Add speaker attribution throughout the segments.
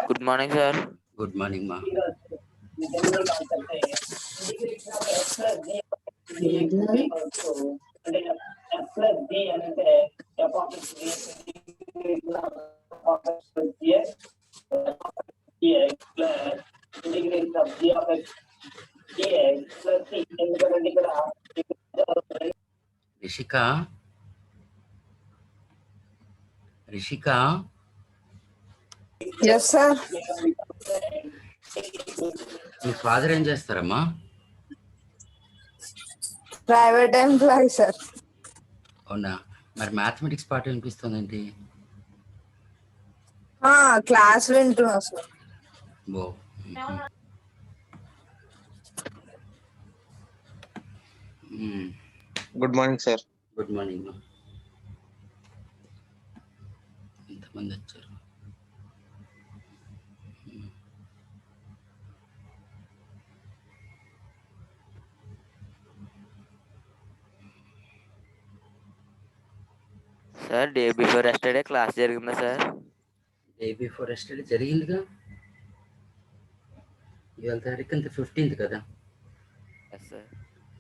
Speaker 1: Good morning, sir.
Speaker 2: Good morning, ma. Rishika, Rishika,
Speaker 3: Yes, sir.
Speaker 2: మీ father ఏం చేస్తారమ్మా?
Speaker 3: Private employee, sir.
Speaker 2: అవునా, మరి మ్యాథమెటిక్స్ పాట వినిపిస్తుందేంటి?
Speaker 3: క్లాస్ వింటున్నా సార్.
Speaker 2: బో.
Speaker 4: Good morning sir.
Speaker 2: Good morning మా. ఎంతమంది వచ్చారు?
Speaker 1: Sir day before yesterday class జరిగిందా సార్?
Speaker 2: డే బిఫోర్ ఎస్టర్డే జరిగిందిగా. ఇవాళ తారీఖు అంత 15th కదా?
Speaker 1: Yes sir.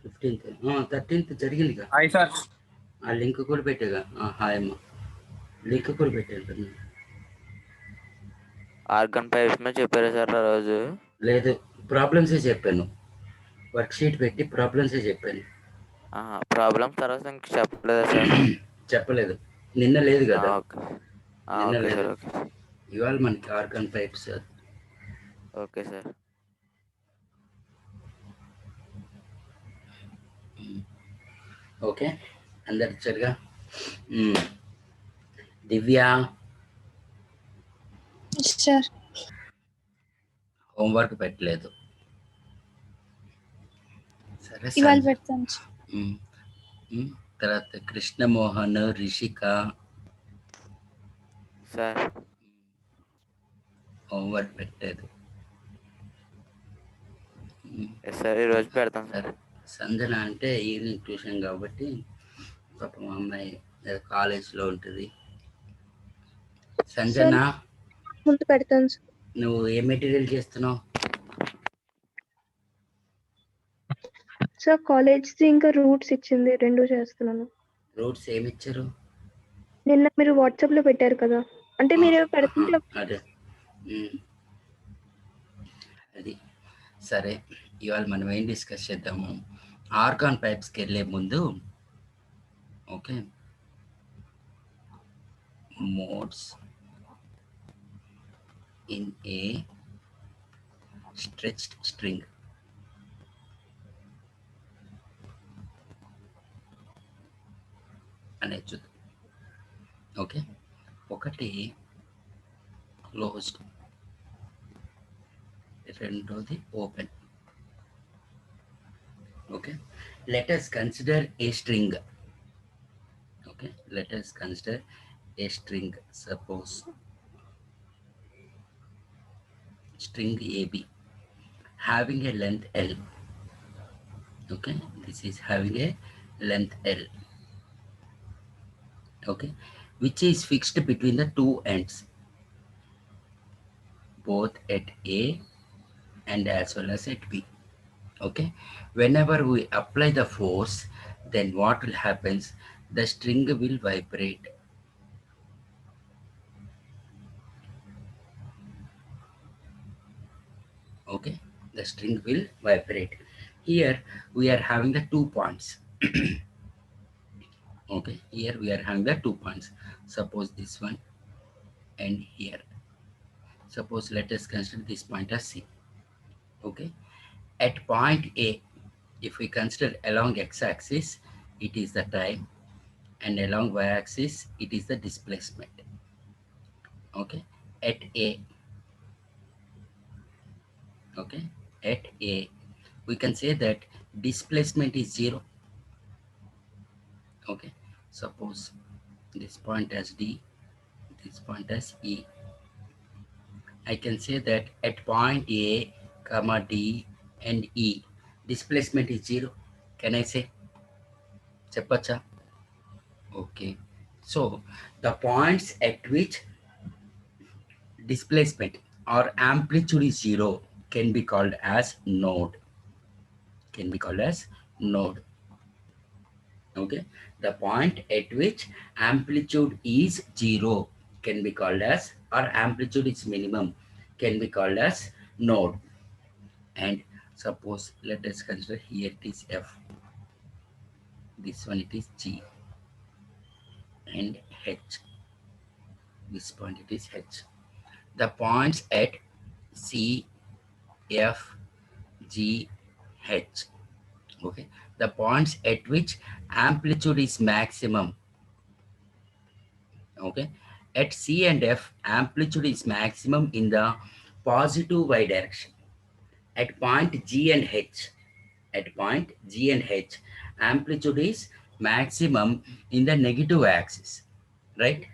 Speaker 2: 15th 13th జరిగిందిగా.
Speaker 4: Hi sir.
Speaker 2: ఆ లింక్ కూడా పెట్టాగా. హాయ్ అమ్మా, లింక్ కూడా పెట్టాను.
Speaker 1: ఆర్గన్ పైప్స్ మీద చెప్పారా సార్ ఆ రోజు?
Speaker 2: లేదు, ప్రాబ్లమ్సే చెప్పాను. వర్క్ షీట్ పెట్టి ప్రాబ్లమ్సే చెప్పాను.
Speaker 1: ప్రాబ్లం తర్వాత ఇంక చెప్పలేదా సార్?
Speaker 2: చెప్పలేదు, నిన్న లేదు కదా. నిన్న
Speaker 1: ఓకే
Speaker 2: లేదు.
Speaker 1: సార్. ఓకే
Speaker 2: ఇవాళ మనకి organ pipes.
Speaker 1: Okay sir.
Speaker 2: Okay, అందరు వచ్చారుగా. దివ్య,
Speaker 5: సార్
Speaker 2: హోంవర్క్ పెట్టలేదు. సరే
Speaker 5: ఇవాళ పెడతాను.
Speaker 2: తర్వాత కృష్ణమోహన్, రిషిక
Speaker 1: సార్
Speaker 2: హోంవర్క్ పెట్టలేదు.
Speaker 1: సార్ ఈరోజు పెడతాం సార్.
Speaker 2: సంజన అంటే ఈవినింగ్ ట్యూషన్ కాబట్టి పాప మా అమ్మాయి కాలేజ్లో ఉంటుంది. సంజన,
Speaker 5: ముందు పెడతాను సార్.
Speaker 2: నువ్వు ఏ మెటీరియల్ చేస్తున్నావు?
Speaker 5: సార్ కాలేజ్ ఇంకా రూట్స్ ఇచ్చింది, 2 చేస్తున్నాను.
Speaker 2: రూట్స్ ఏమి ఇచ్చారు?
Speaker 5: నిన్న మీరు వాట్సాప్ లో పెట్టారు కదా, అంటే మీరు పెడుతుంటే
Speaker 2: అదే అది. సరే, ఇవాళ మనం ఏం డిస్కస్ చేద్దాము, ఆర్గాన్ పైప్స్కి వెళ్ళే ముందు okay, modes in a stretched string అనేది చూద్దాం. ఓకే, ఒకటి క్లోజ్డ్, రెండోది open. Okay, let us consider a string. Okay, let us consider a string. Suppose string AB having a length L. Okay, this is having a length L. Okay, which is fixed between the two ends, both at A and as well as at B. Okay, whenever we apply the force, then what will happen? The string will vibrate. Okay, the string will vibrate. Here we are having the 2 points. Okay, here we are having the 2 points. Suppose this one and here. Suppose let us consider this point as C. Okay, at point A, if we consider along x-axis, it is the time, and along y-axis, it is the displacement. Okay, at A, okay, at A, we can say that displacement is 0. Okay, suppose this point as D, this point as E. I can say that at point A, comma D and E, displacement is 0. Can I say? చెప్పచ్చా? Okay. So the points at which displacement or amplitude is zero can be called as node. Can be called as node. Okay. The point at which amplitude is zero can be called as, or amplitude is minimum, can be called as node. And suppose let us consider here it is F. This one it is G and H. This point it is H. The points at C, F, G, H. Okay. The points at which amplitude is maximum. Okay. At C and F, amplitude is maximum in the positive y direction. At point G and H, at point G and H, amplitude is maximum in the negative axis. Right?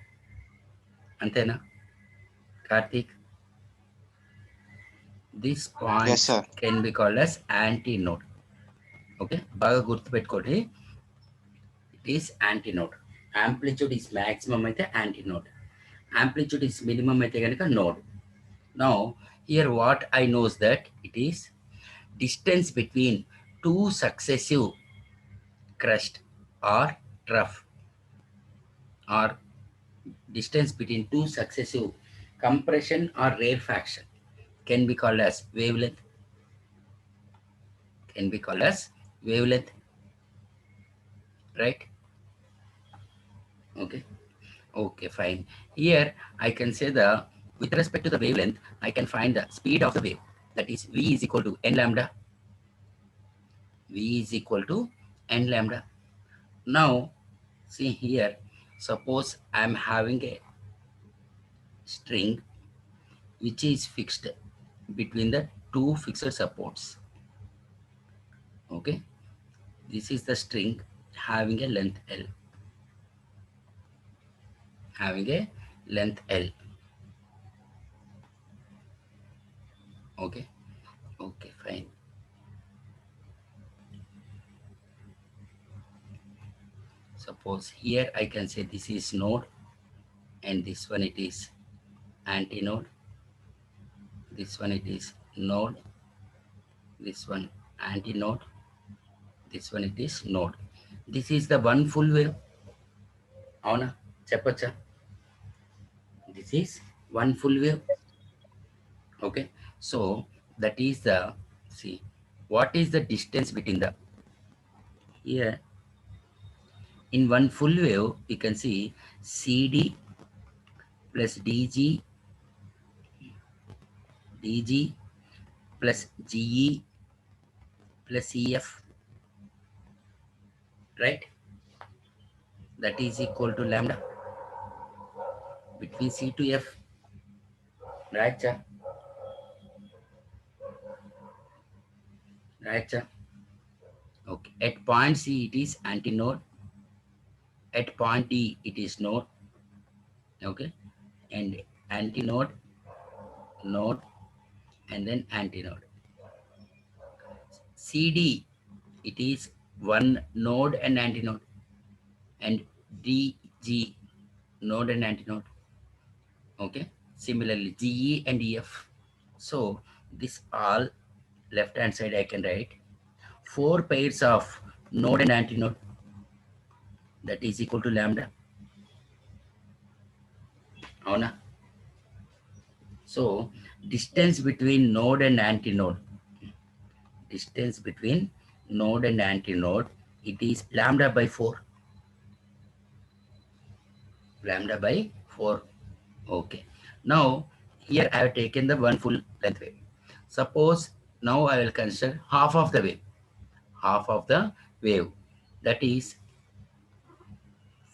Speaker 2: Antena? Karthik? These
Speaker 4: Yes,
Speaker 2: points
Speaker 4: sir.
Speaker 2: can be called as antinode. Okay, బాగా గుర్తుపెట్టుకోండి, it is antinode. Amplitude is maximum అయితే antinode, amplitude is minimum అయితే కనుక node. Now here what I know is that it is distance between two successive crust or trough, or distance between two successive compression or rarefaction can be called as wavelength. Can be called as wavelength. Right? Okay. Okay, fine. Here I can say the, with respect to the wavelength, I can find the speed of the wave. That is v is equal to n lambda. V is equal to n lambda. Now, see here, suppose I am having a string which is fixed between the two fixed supports. Okay. This is the string having a length L. Having a length L. Okay. Okay, fine. Suppose here I can say this is node and this one it is antinode. This one it is node. This one antinode. This one it is node. This is the one full wave. Avuna? Cheppacha? This is one full wave. Okay. So that is the, see, what is the distance between the, here in one full wave we can see CD plus DG plus GE plus EF, right? That is equal to lambda between C to F, right, cha? Right, cha? Okay. At point C it is antinode. At point D it is node. Okay. And antinode, node, and then antinode. CD it is one node and antinode, and DG node and antinode. Okay. Similarly GE and EF. So this all left hand side I can write 4 pairs of node and antinode, that is equal to lambda. Avuna? So distance between node and antinode, distance between node and antinode, it is lambda by 4. Lambda by 4. Okay. Now here I have taken the one full length wave. Suppose now I will consider half of the wave. Half of the wave, that is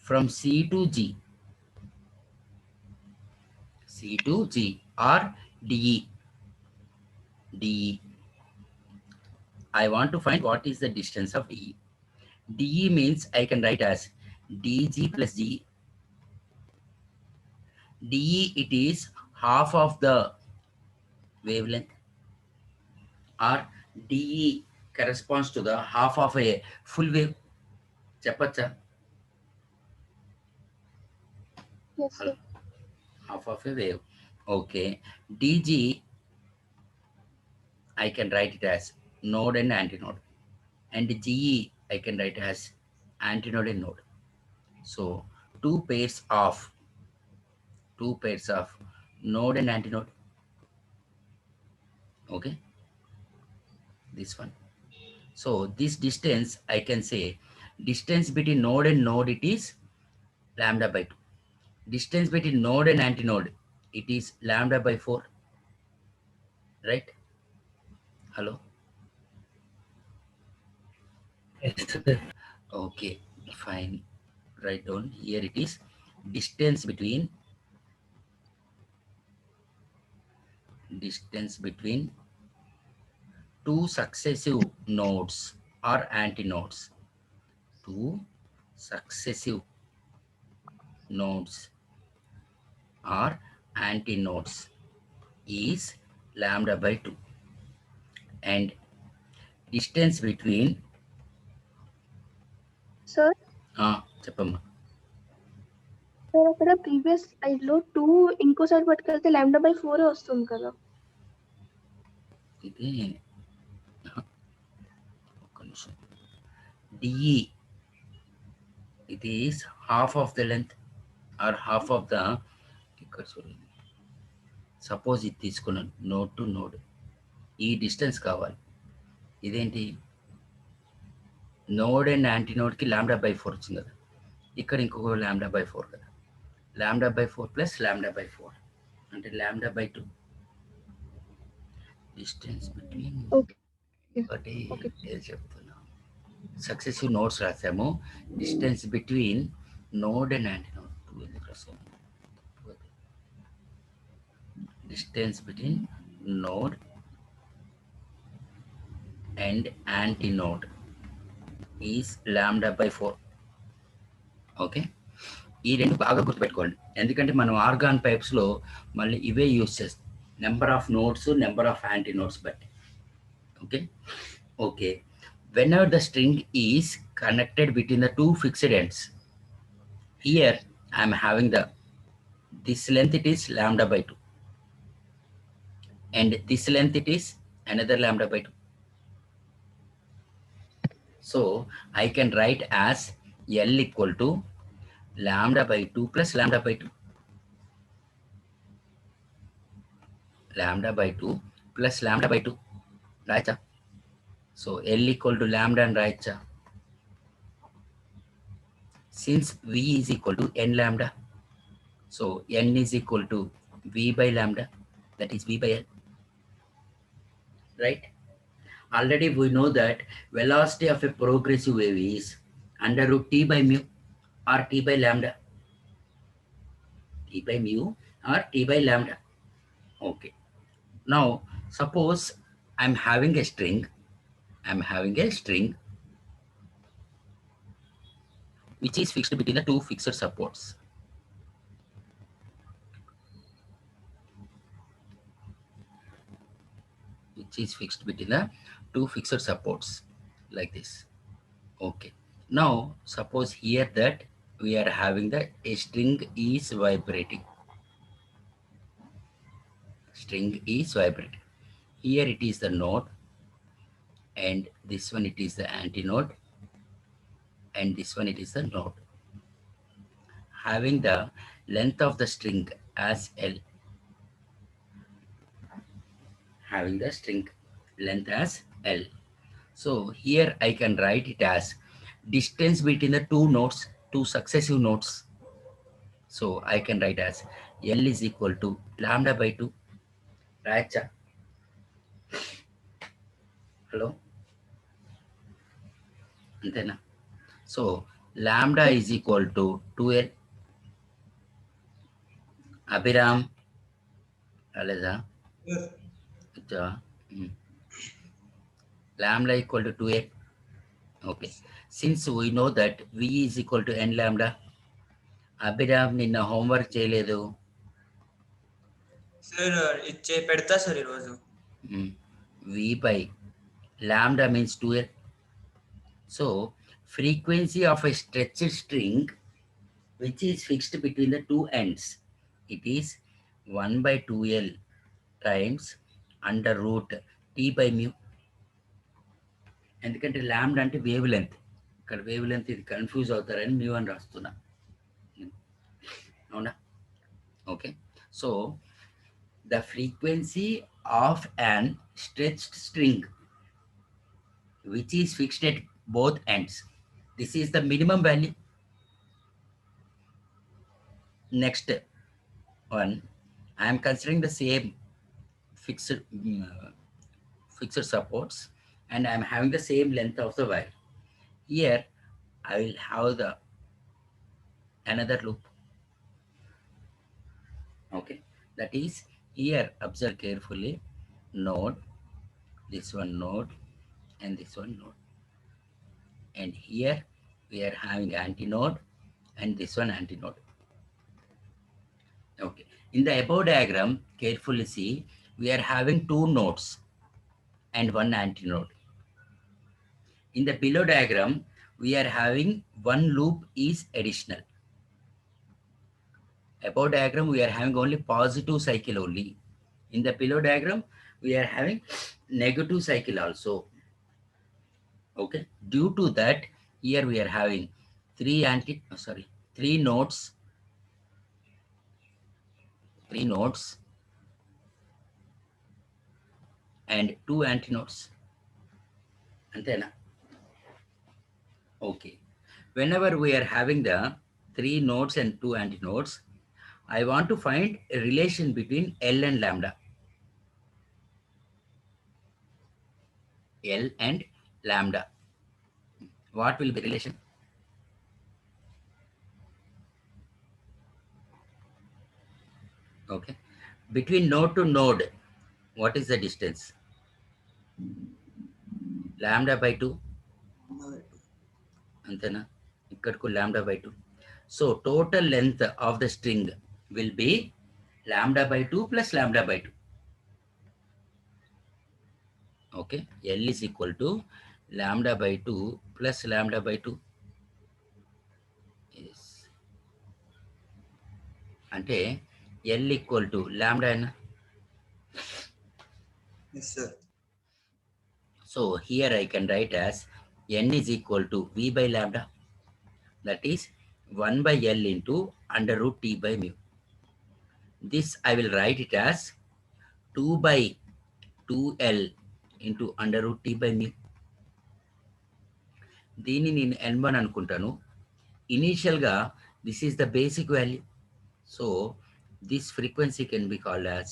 Speaker 2: from C to G. C to G or DE. DE. I want to find what is the distance of DE. DE means I can write as DG plus G. DE it is half of the wavelength, or DE corresponds to the half of a full wave. చెప్పచ్చా?
Speaker 5: Yes, sir.
Speaker 2: Half of a wave. Okay. dg I can write it as node and antinode, and ge I can write as antinode and node. So two pairs of node and antinode. Okay, this one. So this distance I can say distance between node and node, it is lambda by 2. Distance between node and antinode, it is lambda by 4. Right? Hello?
Speaker 4: Yes, sir.
Speaker 2: Okay, fine. Write down here, it is distance between two successive nodes or antinodes. Two successive nodes or antinodes is lambda by 2, and distance between
Speaker 5: Sir,
Speaker 2: చెప్పమ్మా.
Speaker 5: sir, అక్కడ previous స్లైడ్లో 2 ఇంకో side పట్టుకెళ్తే lambda by 4 వస్తుంది కదా.
Speaker 2: ఇది ఒక్క నిమిషం. DE it is half of the length or half of the, ఇక్కడ చూడండి, సపోజ్ ఇది తీసుకున్నాను నోడ్ టు నోడ్, ఈ డిస్టెన్స్ కావాలి. ఇదేంటి నోడ్ అండ్ యాంటీనోడ్కి లాంబ్డా బై 4 వచ్చింది కదా, ఇక్కడ ఇంకొక లాంబ్డా బై 4 కదా, lambda by 4 plus lambda by 4 అంటే lambda by 2. Distance between
Speaker 5: okay
Speaker 2: ఒకటి
Speaker 5: ఓకే.
Speaker 2: ఏది చెప్తున్నా, సక్సెసివ్ నోడ్స్ రాసాము. Distance between node and antinode 2 ఎందుకు రాసాము, distance between node and antinode is lambda by 4. Okay, ఈ రెండు బాగా గుర్తుపెట్టుకోండి, ఎందుకంటే మనం ఆర్గాన్ పైప్స్లో మళ్ళీ ఇవే యూజ్ చేస్తాం, number of nodes, number of antinodes బట్టి. Okay okay, whenever the string is connected between the two fixed ends, here I am having this length, it is lambda by 2, and this length it is another lambda by 2. So I can write as L equal to lambda by 2 plus lambda by 2. Lambda by 2 plus lambda by 2. Right? So L equal to lambda and right. Since V is equal to n lambda, so n is equal to V by lambda, that is V by L. Right? Already we know that velocity of a progressive wave is under root T by mu or T by lambda. T by mu or T by lambda. Okay. Now suppose I'm having a string. Which is fixed between the two fixed supports. Which is fixed between the two fixed supports like this. Okay. Now suppose here that we are having a string is vibrating. String is vibrating. Here it is the node, and this one it is the antinode, and this one it is the node. Having the length of the string as L. Having the string length as L. So here I can write it as distance between the two nodes, two successive nodes. So I can write as L is equal to lambda by 2. Right? Hello? Antena? So lambda is equal to 2L. Abhiram? Aleza?
Speaker 4: Yes.
Speaker 2: Lambda equal to 2L. Okay. Since we know that V is equal to n lambda, Abhiram నిన్న homework చేయలేదు.
Speaker 4: Sir ఇచ్చే పెడతా sir ఈరోజు.
Speaker 2: V by lambda means 2L. So frequency of a stretched string which is fixed between the two ends. It is 1 by 2L times under root T by mu. ఎందుకంటే ల్యాండా అంటే wave length, ఇక్కడ wave length ఇది confuse అవుతారని mu అని రాస్తున్నా. అవునా? Okay. So the frequency of an stretched string which is fixed at both ends. This is the minimum value. Next one, I am considering the same fixed supports and I am having the same length of the wire. Here I will have the another loop. Okay, that is here, observe carefully, node, this one node and this one node, and here we are having antinode and this one antinode. Okay, in the above diagram, carefully see, we are having two nodes and one antinode. In the below diagram, we are having one loop is additional. Above diagram, we are having only positive cycle only. In the below diagram, we are having negative cycle also. Okay, due to that, here we are having three nodes and two antinodes. Antena. Okay, whenever we are having the three nodes and two antinodes, I want to find a relation between L and lambda. L and lambda. What will be the relation? Okay. Between node to node, what is the distance? Lambda by 2. Antena. Ikkadku lambda by 2. So total length of the string will be lambda by 2 plus lambda by 2. Okay, L is equal to lambda by 2 plus lambda by 2. Yes. Ante L equal to lambda.
Speaker 4: Yes, sir.
Speaker 2: So here I can write as N is equal to V by lambda. That is 1 by L into under root T by mu. This I will write it as 2 by 2L into under root T by mu. దీన్ని నేను N1 అనుకుంటాను. ఇనీషియల్గా this is the basic value. So this frequency can be called as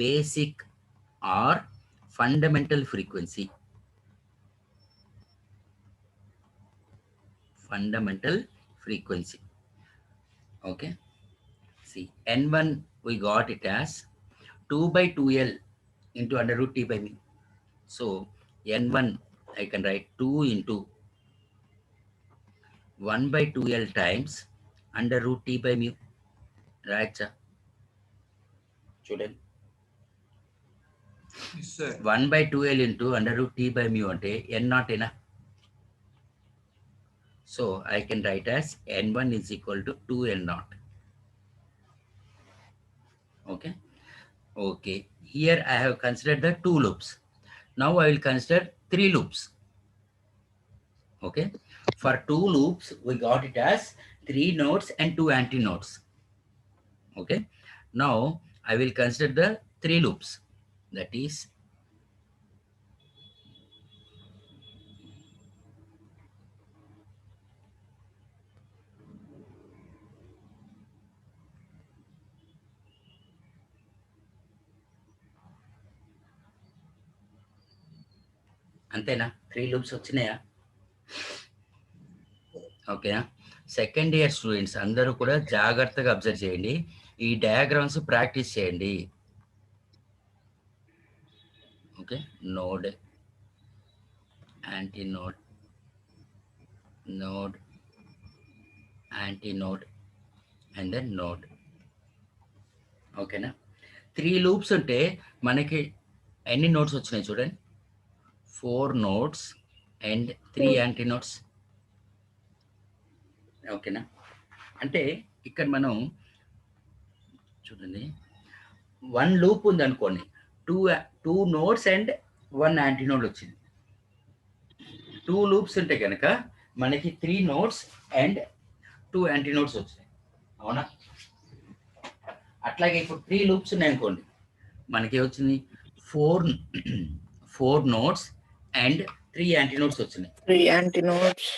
Speaker 2: basic or fundamental frequency. Fundamental frequency. Okay. See, N1 we got it as 2 by 2L into under root T by mu. So N1 I can write 2 into 1 by 2L times under root T by mu. Right, sir? Student.
Speaker 4: Yes, sir.
Speaker 2: 1 by 2L into under root T by mu ante N naught ena. So I can write as N1 is equal to 2N naught. Okay. Okay. Here I have considered the two loops. Now I will consider three loops. Okay. For two loops, we got it as 3 nodes and 2 antinodes. Okay. Now I will consider the 3 loops. That is అంతేనా? 3 loops వచ్చినాయా? ఓకేనా? Second year students అందరూ కూడా జాగ్రత్తగా observe చేయండి. ఈ diagrams practice చేయండి. Okay, node, antinode, node, antinode and then node. ఓకేనా? 3 లూప్స్ ఉంటే మనకి ఎన్ని నోడ్స్ వచ్చినాయి చూడండి. 4 nodes and 3 antinodes. ఓకేనా? అంటే ఇక్కడ మనం చూడండి, 1 లూప్ ఉంది అనుకోండి, టూ నోడ్స్ అండ్ 1 యాంటీనోడ్ వచ్చింది. 2 లూప్స్ ఉంటే కనుక మనకి 3 నోడ్స్ అండ్ 2 యాంటీనోడ్స్ వచ్చినాయి. అవునా? అట్లాగే ఇప్పుడు 3 లూప్స్ ఉన్నాయి అనుకోండి, మనకి వచ్చింది 4 నోడ్స్ అండ్ 3 యాంటీనోడ్స్ వచ్చినాయి.
Speaker 3: 3 antinodes.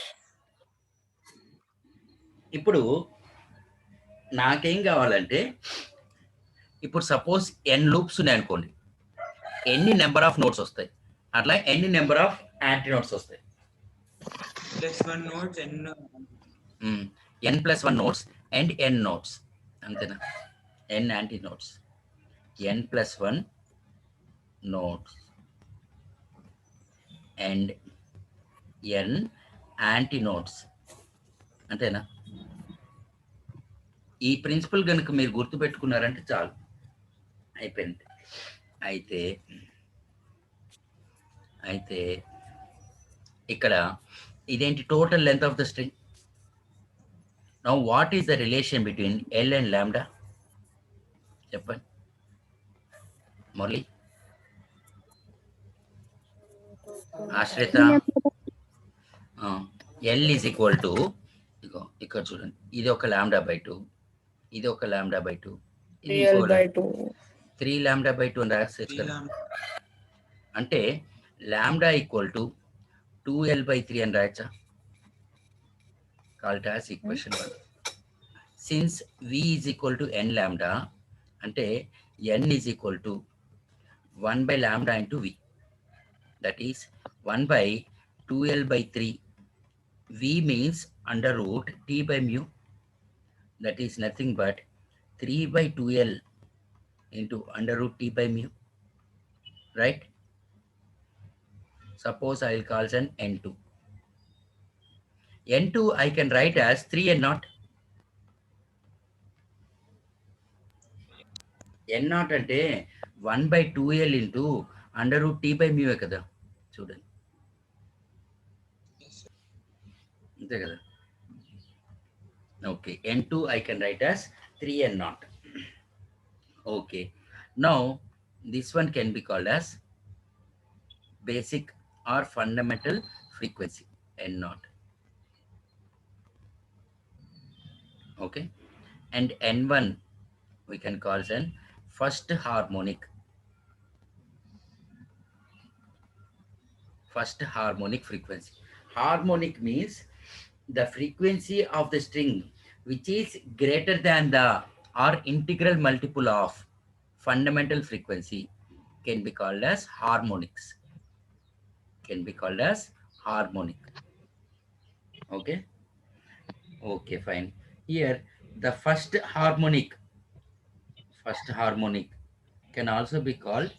Speaker 2: ఇప్పుడు నాకేం కావాలంటే, ఇప్పుడు సపోజ్ n లూప్స్ ఉన్నాయి అనుకోండి, ఎన్ని నెంబర్ ఆఫ్ నోట్స్ వస్తాయి, అట్లా ఎన్ని నెంబర్ ఆఫ్ యాంటీనోడ్స్ వస్తాయి.
Speaker 4: +1 nodes
Speaker 2: n+1 notes and n notes, అంతేనా? n యాంటీనోడ్స్, n+1 notes and n యాంటీనోడ్స్, అంతేనా? ఈ ప్రిన్సిపల్ కనుక మీరు గుర్తుపెట్టుకున్నారంటే చాలు, అయిపోయింది. అయితే ఇక్కడ ఇదేంటి? Total length of the string. Now what is the relation between L and lambda? చెప్పండి మురళి, ఆశ్రిత. ఎల్ ఈజ్ ఈక్వల్ టు, ఇగో ఇక్కడ చూడండి, ఇది ఒక λ/2, ఇది ఒక λ/2, ఇది
Speaker 3: L/2.
Speaker 2: 3 λ/2 అని రాసేచ్చు కదా. అంటే λ ఈక్వల్ టు 2l/3 అని రాయచ్చా? Call it as equation 1. Since v is equal to n λ, అంటే n is equal to 1/λ into v, that is 1/2l/3. v means under root t by mu, that is nothing but 3/2l into under root t by mu, right? Suppose I will call an n2. n2 I can write as 3n0. n0 అంటే 1/2l into under root t by mu కదా, చూడండి, అంతే కదా. Okay, n2 I can write as 3n0. Okay, now this one can be called as basic or fundamental frequency, n0. Okay, and n1 we can call as an first harmonic. First harmonic frequency. Harmonic means the frequency of the string which is greater than the or integral multiple of fundamental frequency can be called as harmonics. Can be called as harmonic. Okay. Okay, fine. Here the first harmonic can also be called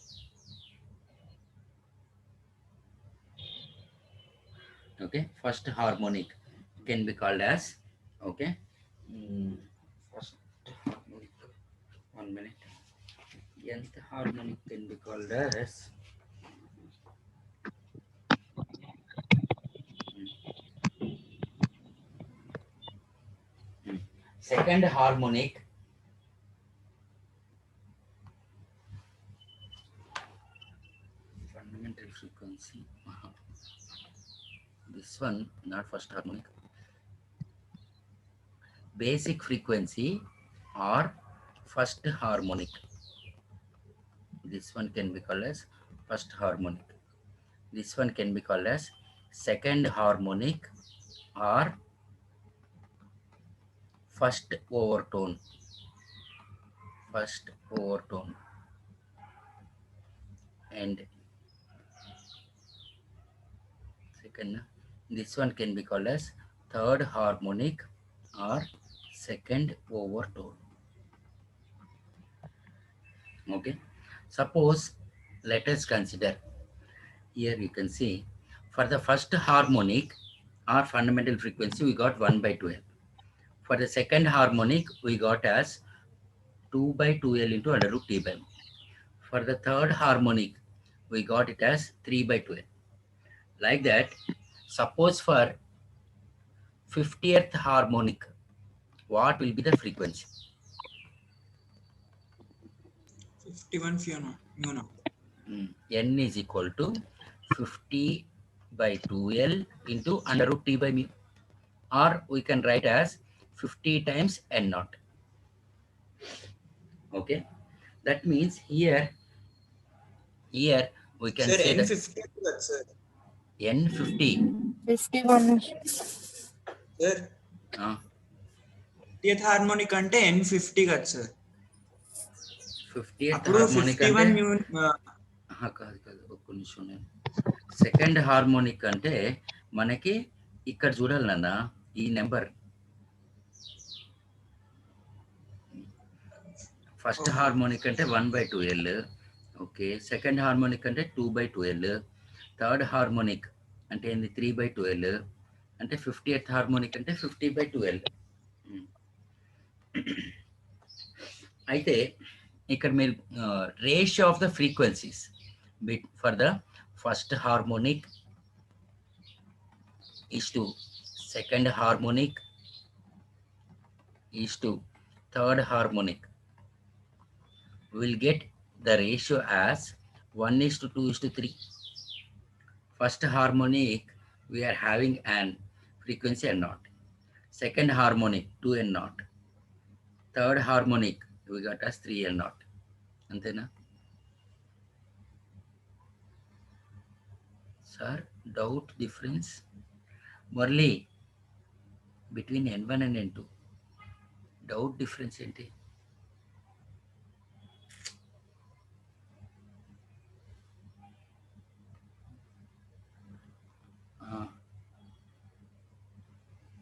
Speaker 2: first harmonic can be called as first harmonic. 1 minute. Nth harmonic can be called as second harmonic. Fundamental frequency. This one not first harmonic. Basic frequency or first harmonic. This one can be called as first harmonic. This one can be called as second harmonic or first overtone. First overtone. And second, this one can be called as third harmonic or second overtone. Okay, suppose let us consider, here you can see, for the first harmonic or fundamental frequency we got 1/2l. For the second harmonic we got as 2/2l into under root t by mu. For the third harmonic we got it as 3/2l. Like that, suppose for 50th harmonic, what will be the frequency?
Speaker 4: 51 mu naught.
Speaker 2: N is equal to 50 by 2L into under root T by mu. Or we can write as 50 times N naught. Okay. That means here we can
Speaker 4: Sir,
Speaker 2: say that
Speaker 4: N50 sir.
Speaker 2: N50.
Speaker 3: 51.
Speaker 4: Sir,
Speaker 2: Uh,
Speaker 4: 50th harmonic అంటే N50 కదా sir.
Speaker 2: 50th
Speaker 4: అప్పుడు
Speaker 2: harmonic
Speaker 4: 51
Speaker 2: అంటే కాదు ఒక్క నిమిషం. నేను second harmonic అంటే మనకి ఇక్కడ చూడాలి నాన్న ఈ నెంబర్. ఫస్ట్ హార్మోనిక్ అంటే 1/2L. ఓకే. సెకండ్ హార్మోనిక్ అంటే 2/2L. థర్డ్ హార్మోనిక్ అంటే ఏంది 3/2L. అంటే 50th హార్మోనిక్ అంటే 50/2L. అయితే ఇక్కడ మీరు ratio of the frequencies for the first harmonic is to second harmonic is to third harmonic, we will get the ratio as 1:2:3. First harmonic we are having an frequency N naught. Second harmonic 2N naught. Third harmonic we got as 3N naught. Antena? Sir, doubt difference? Murli, between N1 and N2, doubt difference ఏంటి?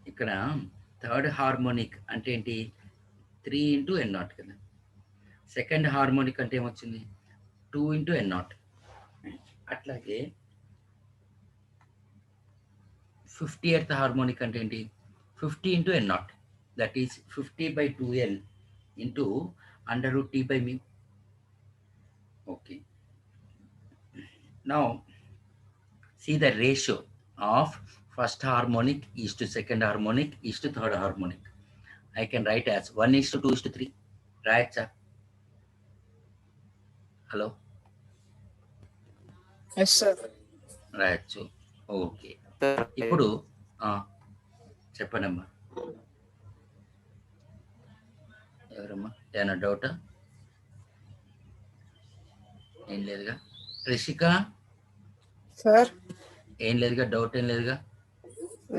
Speaker 2: ఇక్కడ third harmonic అంటే ఏంటి 3 into N naught కదా. Second harmonic అంటే ఏమొచ్చింది 2 into N naught. అట్లాగే 50th harmonic అంటే ఏంటి 50 into N naught. That is 50/2L into under root T by mu. Okay. Now see the ratio of first harmonic is to second harmonic is to third harmonic. I can write as 1:2:3. Right, sir? Hello?
Speaker 3: Yes, sir.
Speaker 2: Right. So, okay.
Speaker 1: Sir,
Speaker 2: ఇప్పుడు చెప్పండమ్మా. ఎవరమ్మా ఏమైనా డౌటా? ఏం లేదుగా. Rishika
Speaker 3: sir
Speaker 2: ఏం లేదుగా, doubt ఏం లేదుగా.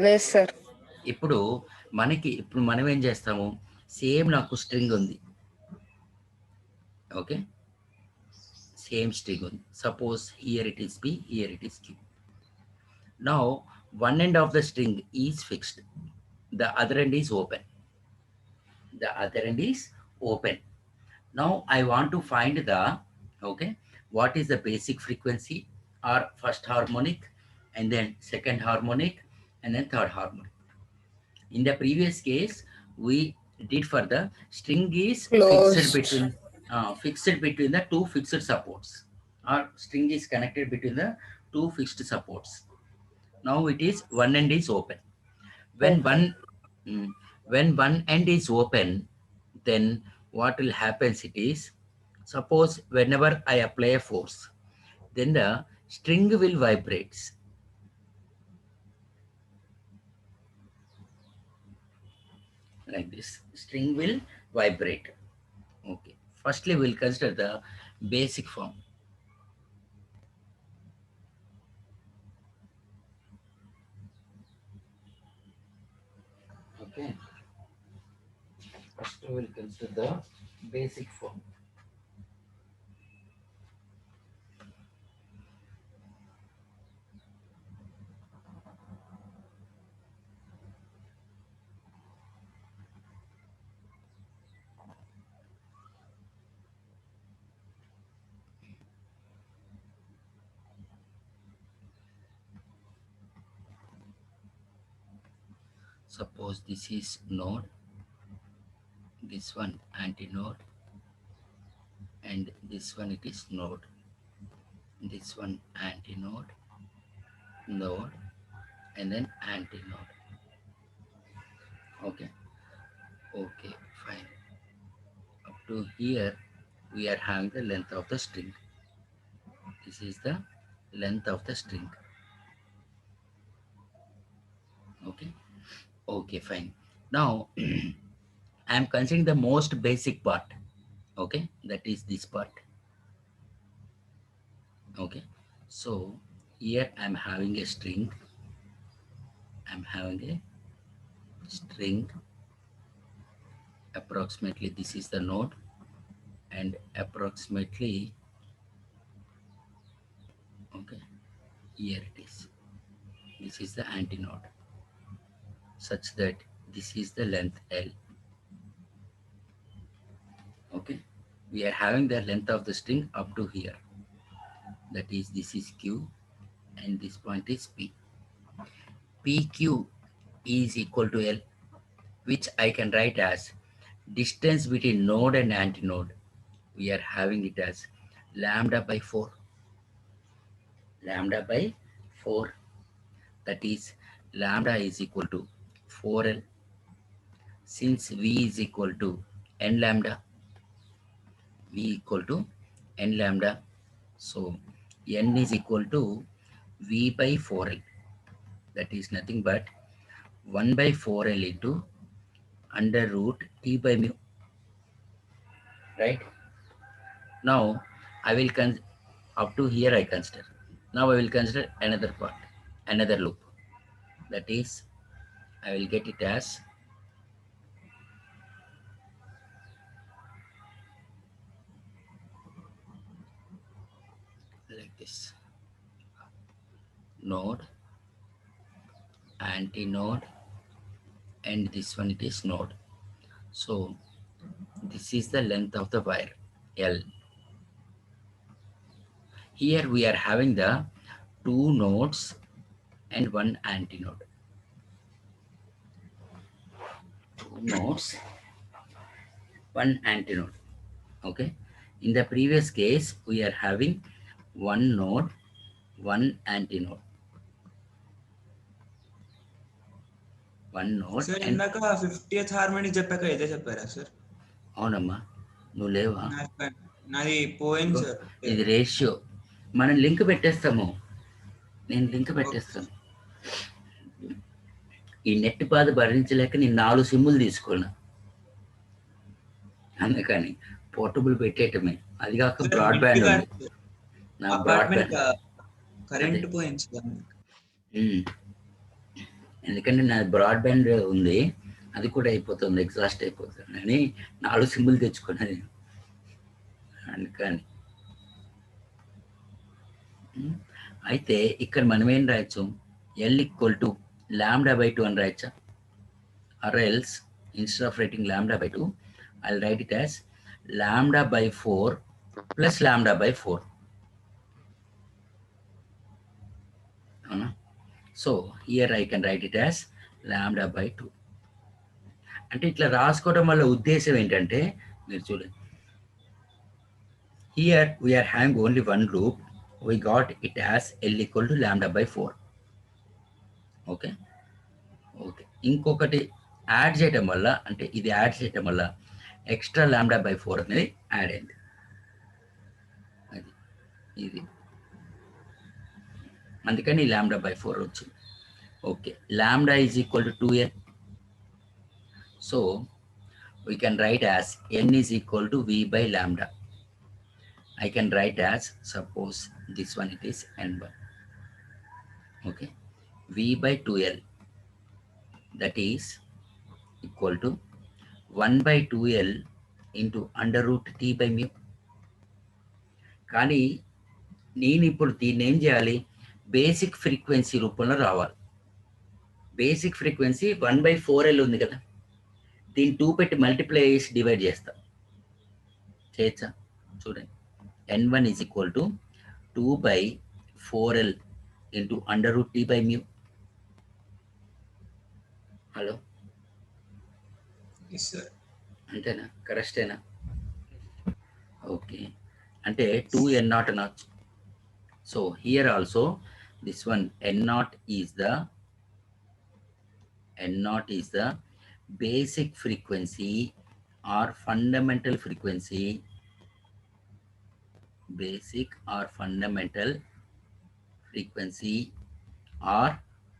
Speaker 3: లేదు సార్.
Speaker 2: ఇప్పుడు మనం ఏం చేస్తాము, సేమ్ నాకు స్ట్రింగ్ ఉంది. ఓకే, సేమ్ స్ట్రింగ్ ఉంది. Suppose here it is P, here it is Q. Now one end of the string is fixed, the other end is open. Now I want to find the what is the basic frequency or first harmonic and then second harmonic and then third harmonic. In the previous case we did for the string is
Speaker 3: Closed.
Speaker 2: fixed between the two fixed supports, or string is connected between the two fixed supports. Now it is one end is open. When one end is open, then what will happen, it is, suppose whenever I apply a force, then the string will vibrate. Like this, string will vibrate. Okay, firstly we'll consider the basic form. Okay, first we'll consider the basic form. Suppose this is node, this one antinode, and this one it is node, this one antinode, node, and then antinode. Okay. Okay, fine. Up to here, we are having the length of the string. This is the length of the string. Okay. Okay, fine. Now, I am considering the most basic part. Okay, that is this part. Okay, so here I am having a string. I am having a string. Approximately this is the node, and approximately, okay, here it is. This is the antinode, such that this is the length L. Okay, we are having the length of the string up to here. That is, this is Q, and this point is P. PQ is equal to L, which I can write as distance between node and antinode. We are having it as lambda by 4. Lambda by 4. That is, lambda is equal to 4L. Since V is equal to n lambda, V equal to n lambda. So n is equal to V by 4L. That is nothing but 1 by 4L into under root T by mu. Right? Now I will up to here I consider. Now I will consider another part, another loop. That is, I will get it as like this. Node, antinode, and this one it is node. So this is the length of the wire, L. Here we are having the 2 nodes and 1 antinode. 2 nodes, 1 antinode. Okay. In the previous case, we are having 1 node, 1 antinode. 1 node.
Speaker 4: Sir ఇందాక 50th harmonic చెప్పాక ఇదే చెప్పారా sir?
Speaker 2: అవునమ్మా, నువ్వు లేవా?
Speaker 4: నాది పోయింది sir.
Speaker 2: ఇది రేషియో. మనం లింక్ పెట్టేస్తాము. నేను లింక్ పెట్టేస్తాను. ఈ నెట్ బాధ భరించలేక నేను 4 సిమ్ములు తీసుకున్నా. అందుకని పోర్టబుల్ పెట్టేయటమే. అది కాక బ్రాడ్బ్యాండ్ ఉంది. నా బ్రాడ్బ్యాండ్
Speaker 4: కరెంట్ పోయింది సార్.
Speaker 2: ఎందుకంటే నా బ్రాడ్బ్యాండ్ ఉంది, అది కూడా అయిపోతుంది, ఎగ్జాస్ట్ అయిపోతుంది అని 4 సిమ్ములు తెచ్చుకున్నా నేను. అందుకని అయితే ఇక్కడ మనం ఏం రాయొచ్చు? L equal to lambda by 2 అని రాయొచ్చా? Or else instead of writing lambda by 2, I'll write it as lambda by 4 plus lambda by 4. So here I can write it as lambda by 2. అంటే ఇట్లా రాసుకోవడం వల్ల ఉద్దేశం ఏంటంటే, మీరు చూడండి, here we are having only one loop. We got it as L equal to lambda by 4. Okay. Okay. ఇంకొకటి add చేయడం వల్ల, అంటే ఇది యాడ్ చేయడం వల్ల ఎక్స్ట్రా లాంబ్డా బై 4 అనేది యాడ్ అయింది. అది ఇది అందుకని లాంబ్డా బై 4 వచ్చింది. Okay, lambda is equal to 2n. So we can write as n is equal to v by lambda. I can write as, suppose this one it is n1. Okay, v by 2l, that is equal to 1 by 2l into under root t by mu. కానీ నేను ఇప్పుడు దీన్ని ఏం చేయాలి? Basic frequency రూపంలో రావాలి. Basic frequency 1 by 4l ఉంది కదా, దీన్ని 2 పెట్టి మల్టిప్లై చేసి డివైడ్ చేస్తా. చేయొచ్చా? చూడండి, n1 is equal to 2 by 4l into under root t by mu. Hello, అంతేనా? కరెక్టేనా? ఓకే, అంటే 2n0 అనొచ్చు. So here also this one n0 is the basic frequency or fundamental frequency, basic or fundamental frequency, or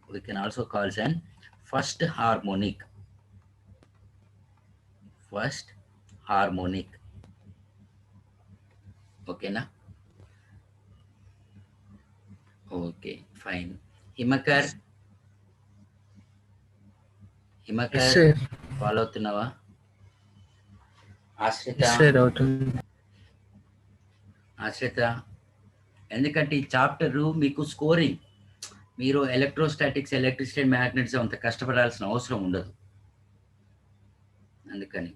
Speaker 2: we can also call it an first harmonic. First harmonic. Okay, na? Okay, fine. Himakar,
Speaker 6: Yes, sir.
Speaker 2: follow అవుతున్నావా? ఆశ్రిత,
Speaker 6: Yes, sir. అవుతుంది.
Speaker 2: ఆశ్రిత, ఎందుకంటే ఈ chapter మీకు scoring, మీరు electrostatics, electricity, magnetism అంత కష్టపడాల్సిన అవసరం ఉండదు. అందుకని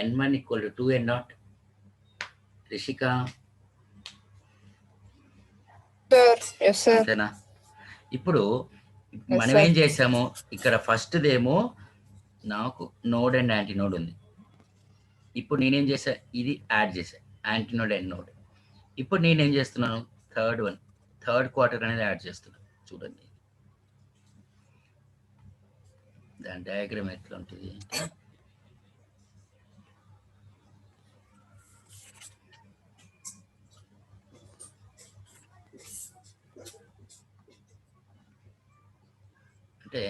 Speaker 2: n1 = 2n0. Rishika,
Speaker 3: sir yes sir
Speaker 2: అంతేనా? ఇప్పుడు
Speaker 3: Yes,
Speaker 2: మనం
Speaker 3: sir.
Speaker 2: ఏం చేసాము, ఇక్కడ ఫస్ట్దేమో నాకు నోడ్ అండ్ యాంటీనోడ్ ఉంది. ఇప్పుడు నేనేం చేసా, ఇది యాడ్ చేసా, యాంటీనోడ్ అండ్ నోడ్. ఇప్పుడు నేనేం చేస్తున్నాను, థర్డ్ క్వార్టర్ అనేది యాడ్ చేస్తున్నాను. చూడండి దాని డయాగ్రామ్ ఎట్లా ఉంటుంది. అంటే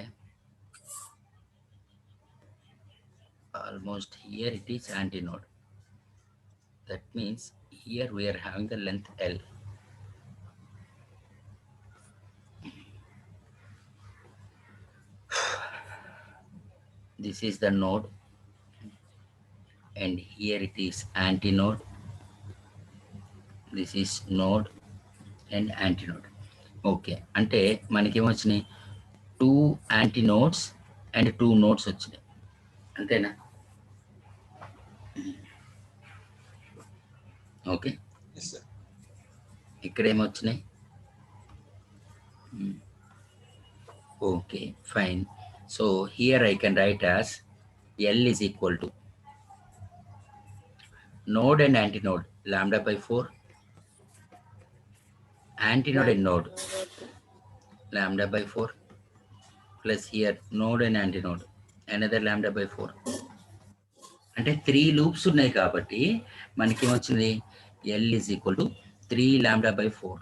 Speaker 2: almost here it is antinode. That means here we are having the length L. This is the node, and here it is antinode. This is node and antinode. Okay, అంటే మనకి ఏమొచ్చినాయి, 2 antinodes and 2 nodes వచ్చినాయి. అంతేనా? Okay,
Speaker 4: Yes, sir.
Speaker 2: ఇక్కడ ఏమొచ్చినాయి? Okay, fine. So here I can write as L is equal to node and antinode λ/4, antinode and node λ/4, plus here node and antinode another λ/4. అంటే 3 loops ఉన్నాయి కాబట్టి మనకి ఏమొచ్చింది, L is equal to 3 λ/4.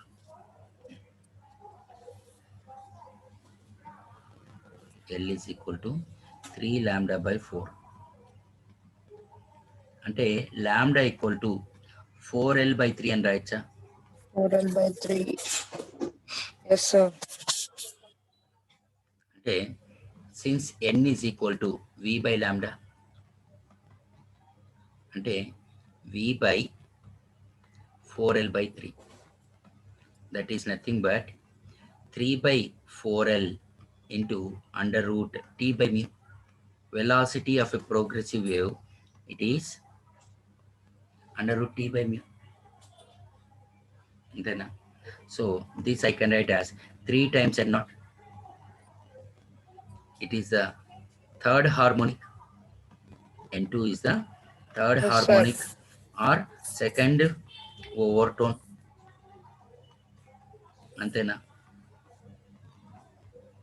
Speaker 2: L is equal to 3 λ/4. అంటే λ equal to 4l/3 అని రాయచ్చా?
Speaker 3: 4l/3 yes sir.
Speaker 2: అంటే since n is equal to v/λ, అంటే v/4l/3, that is nothing but 3/4l into under root t/mu. Velocity of a progressive wave, it is under root t/mu. Then, so this I can write as 3 times n0. It is the third harmonic. N2 is the third
Speaker 3: Yes,
Speaker 2: harmonic
Speaker 3: sir.
Speaker 2: or second overtone. అంతేనా?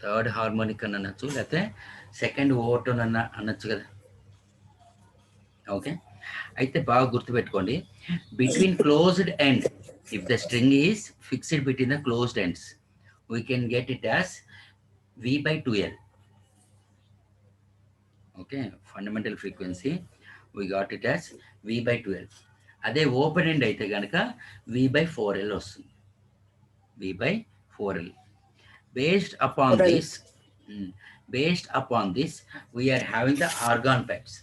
Speaker 2: Third harmonic అని అనొచ్చు, లేకపోతే second overtone అనొచ్చు కదా. Okay, అయితే బాగా గుర్తుపెట్టుకోండి, between closed end, if the string is fixed between the closed ends, we can get it as v/2l. Okay, fundamental frequency we got it as v/2l. అదే open end అయితే కనుక v/4l వస్తుంది, v/4l. Based upon this, we are having the argon pipes.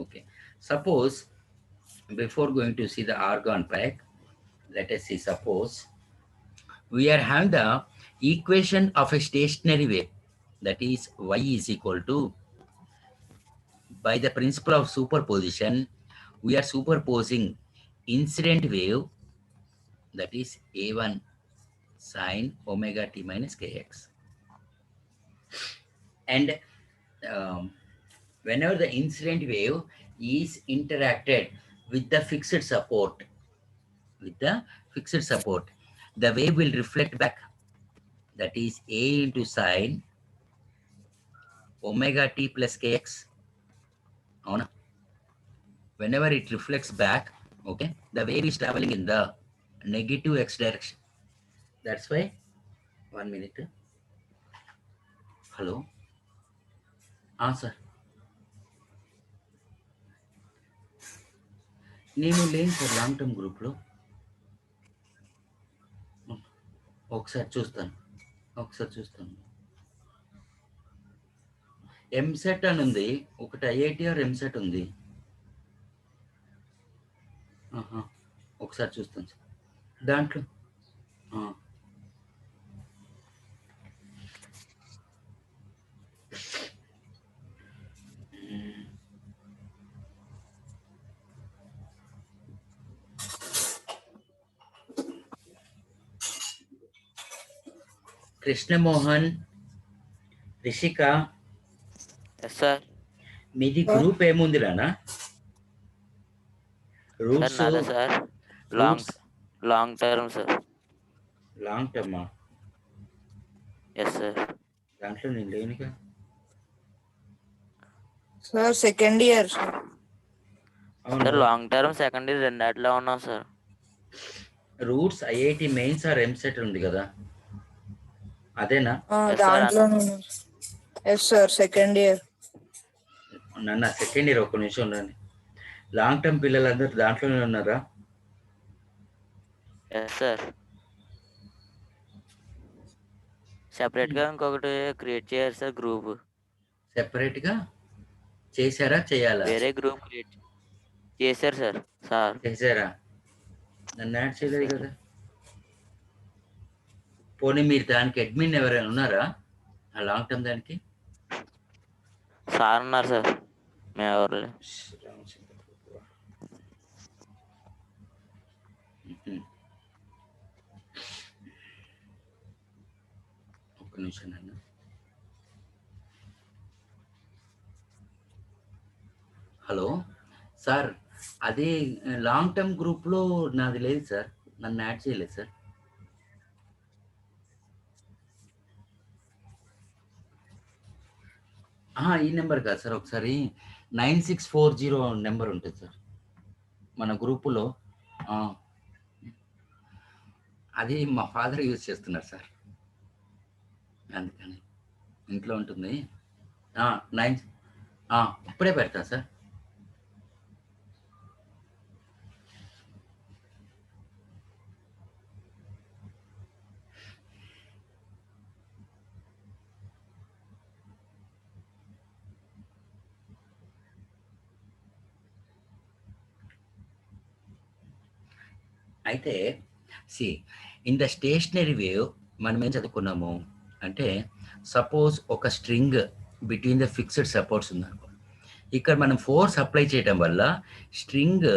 Speaker 2: Okay, suppose before going to see the argon pipe, let us see, suppose we are having the equation of a stationary wave, that is y is equal to, by the principle of superposition, we are superposing incident wave, that is a1 sine omega t minus kx. And whenever the incident wave is interacted with the fixed support, the wave will reflect back, that is a into sine omega t plus kx. Avuna? Whenever it reflects back, okay, the wave is traveling in the negative x direction. That's why, 1 minute. Hello? Sir. నేను లేను sir long term గ్రూప్లో. ఒకసారి చూస్తాను. ఎంసెట్ అని ఉంది, ఒకటి IITR EAMCET ఉంది. ఒకసారి చూస్తాను సార్ దాంట్లో. Krishnamohan, Rishika,
Speaker 1: yes sir.
Speaker 2: మీది గ్రూప్ ఏముంది రానా? రూట్స్
Speaker 1: నాదా sir long term sir.
Speaker 2: Long టర్మా?
Speaker 1: Yes sir.
Speaker 2: దాంట్లో నేను లేనుగా
Speaker 3: sir. Second year
Speaker 1: sir long term second year రెండాట్లో ఉన్నాం sir.
Speaker 2: Roots IIT Mains or EAMCET ఉంది కదా, అదేనా?
Speaker 3: దాంట్లో ఎస్ సార్ సెకండ్ ఇయర్.
Speaker 2: నన్న సెకండ్ ఇయర్, ఒక నిమిషం ఉండండి. లాంగ్ టర్మ్ పిల్లలందరూ దాంట్లోనే ఉన్నారా?
Speaker 1: Yes sir. సెపరేట్గా ఇంకొకటి క్రియేట్ చేయాలి సార్ గ్రూప్.
Speaker 2: సెపరేట్గా చేశారా, చేయాలా?
Speaker 1: వేరే గ్రూప్ క్రియేట్ చేశారు సార్.
Speaker 2: చేశారా? నన్ను యాడ్ చేయలేదు కదా. పోనీ మీరు దానికి అడ్మిన్ ఎవరైనా ఉన్నారా ఆ లాంగ్ టర్మ్ దానికి?
Speaker 1: సార్ ఉన్నారు సార్, మేము ఎవరు.
Speaker 2: ఒక్క నిమిషం అన్న. హలో సార్, అది లాంగ్ టర్మ్ గ్రూప్లో నాది లేదు సార్, నన్ను యాడ్ చేయలేదు సార్. ఈ నెంబర్ కాదు సార్, ఒకసారి 9640 నెంబర్ ఉంటుంది సార్ మన గ్రూపులో. అది మా ఫాదర్ యూజ్ చేస్తున్నారు సార్, అందుకని ఇంట్లో ఉంటుంది. 9 ఇప్పుడే పెడతా సార్. అయితే ఇన్ ద స్టేషనరీ వేవ్ మనం ఏం చదువుకున్నాము అంటే, సపోజ్ ఒక string between the fixed supports ఉందనుకో, ఇక్కడ మనం ఫోర్స్ అప్లై చేయడం వల్ల string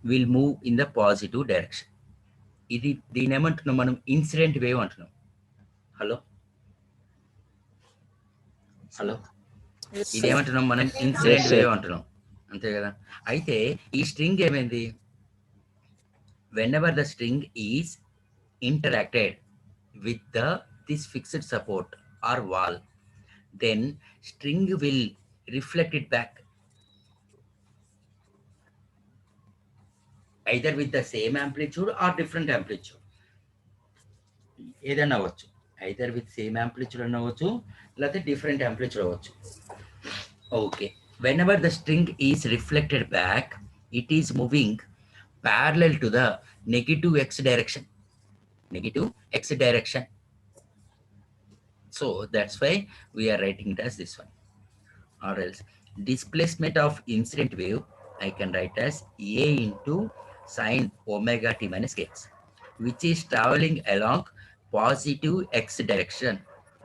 Speaker 2: will move in the positive direction. దీని ఏమంటున్నాం మనం? ఇన్సిడెంట్ వేవ్ అంటున్నాం. హలో ఇది ఏమంటున్నాం మనం? ఇన్సిడెంట్ వేవ్ అంటున్నాం, అంతే కదా. అయితే ఈ స్ట్రింగ్ ఏమైంది? whenever the string is interacted with this fixed support or wall, then string will reflect it back either with the same amplitude or different amplitude. ఏదైనా అవ్వచ్చు, either with same amplitude అనవచ్చు, లేకపోతే different amplitude అవ్వచ్చు. Okay, whenever the string is reflected back, it is moving parallel to the negative x direction. So that's why we are writing it as this one. Or else displacement of incident wave I can write as a into sine omega t minus kx, which is traveling along positive x direction.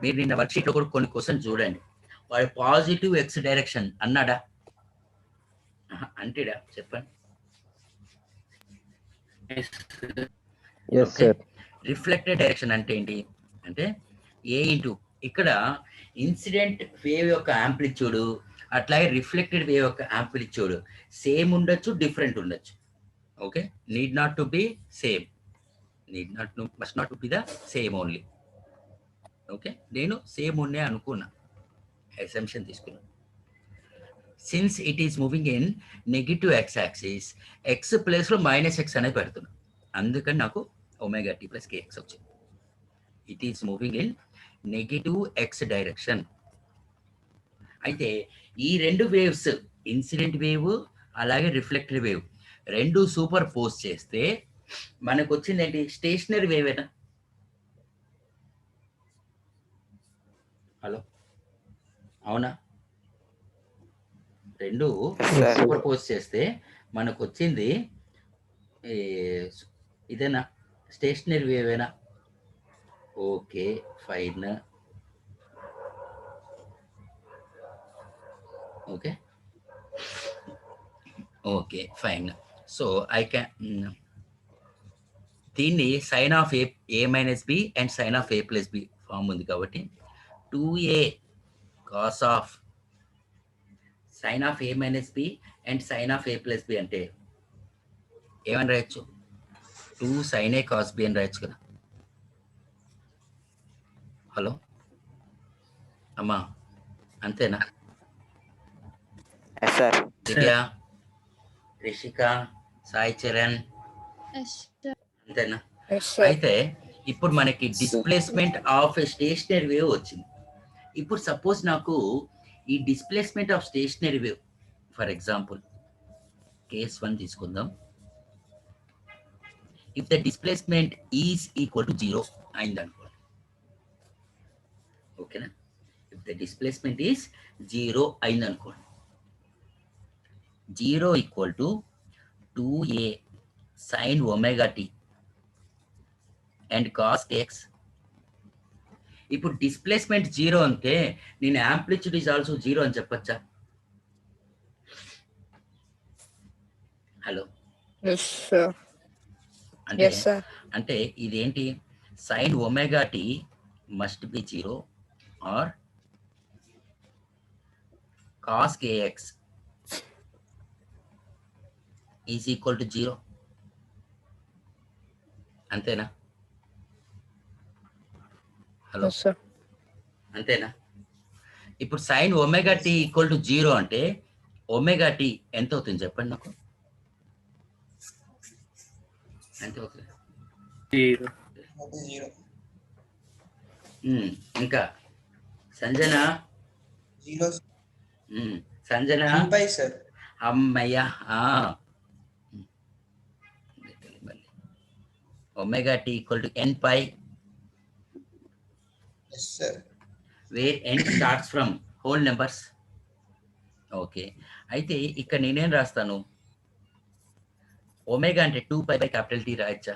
Speaker 2: మీరు నిన్న worksheet లో కూడా కొన్ని question చూడండి, వాడు positive X direction అన్నాడా? అంటేడా? చెప్పండి. Reflected direction అంటే ఏంటి అంటే, ఏ ఇంటూ ఇక్కడ ఇన్సిడెంట్ వేవ్ యొక్క యాంప్లిట్యూడ్, అట్లాగే రిఫ్లెక్టెడ్ వేవ్ యొక్క యాంప్లిట్యూడ్ సేమ్ ఉండొచ్చు, డిఫరెంట్ ఉండొచ్చు. Okay, need not to be same, must not to be the same only. Okay, నేను సేమ్ ఉండే అనుకున్నా assumption తీసుకున్నాం. Since it is moving in negative x-axis, x place లో -x అనేది పెడుతున్నాం. అందుకని నాకు ఒమేగా టీ ప్లస్ kx వచ్చింది. It is moving in negative x direction. అయితే ఈ రెండు వేవ్స్, ఇన్సిడెంట్ వేవ్ అలాగే రిఫ్లెక్టెడ్ వేవ్, రెండు సూపర్ పోజ్ చేస్తే మనకు వచ్చింది ఏంటి? స్టేషనరీ వేవేనా? హలో, అవునా? రెండు సూపర్ పోజ్ చేస్తే మనకు వచ్చింది ఇదేనా? స్టేషనరీ వేవేనా? Okay, fine. Okay okay, fine. So I can దీన్ని sine of A minus B and sine of A plus B form ఉంది కాబట్టి 2a cos of sine of A minus B and sine of A plus B అంటే ఏమని రాయొచ్చు? 2 sin a cos b అని రాయొచ్చు కదా. Hello అమ్మా, అంతేనా?
Speaker 1: సార్.
Speaker 2: దివ్య, రిషిక, సాయి చరణ్, అంతేనా?
Speaker 3: Yes, sir.
Speaker 2: అయితే ఇప్పుడు మనకి డిస్ప్లేస్మెంట్ ఆఫ్ స్టేషనరీ వేవ్ వచ్చింది. ఇప్పుడు సపోజ్ నాకు ఈ displacement of stationery wave, for example case 1 తీసుకుందాం. If the displacement is equal to 0 అయింది అనుకోండి, ఓకేనా? ఇఫ్ ద డిస్ప్లేస్మెంట్ ఈజ్ 0 అయింది అనుకోండి, 0 equal to 2a sin omega t and cos x. ఇప్పుడు డిస్ప్లేస్మెంట్ 0 అంటే నేను యాంప్లిట్యూడ్ ఈజ్ ఆల్సో 0 అని చెప్పచ్చా? Hello,
Speaker 3: Yes, sir.
Speaker 2: అంటే
Speaker 3: Yes, sir.
Speaker 2: అంటే ఇదేంటి? Sine omega T must be 0 or cos kx is equal to 0. అంతేనా? Hello,
Speaker 3: Yes, sir.
Speaker 2: అంతేనా? ఇప్పుడు sine omega tea equal to 0 అంటే ఒమేగా టీ ఎంత అవుతుంది చెప్పండి నాకు? ఎంత అవుతుంది?
Speaker 4: 0.
Speaker 2: ఇంకా సంజన,
Speaker 4: 0
Speaker 2: సంజన,
Speaker 4: బై సార్.
Speaker 2: అమ్మయ్యా. Omega tea equal to n pi,
Speaker 4: yes sir.
Speaker 2: Where n starts from whole numbers. Okay, అయితే ఇక్కడ నేనేం రాస్తాను? ఒమేగా అంటే 2 పై బై క్యాపిటల్ టీ రాయచ్చా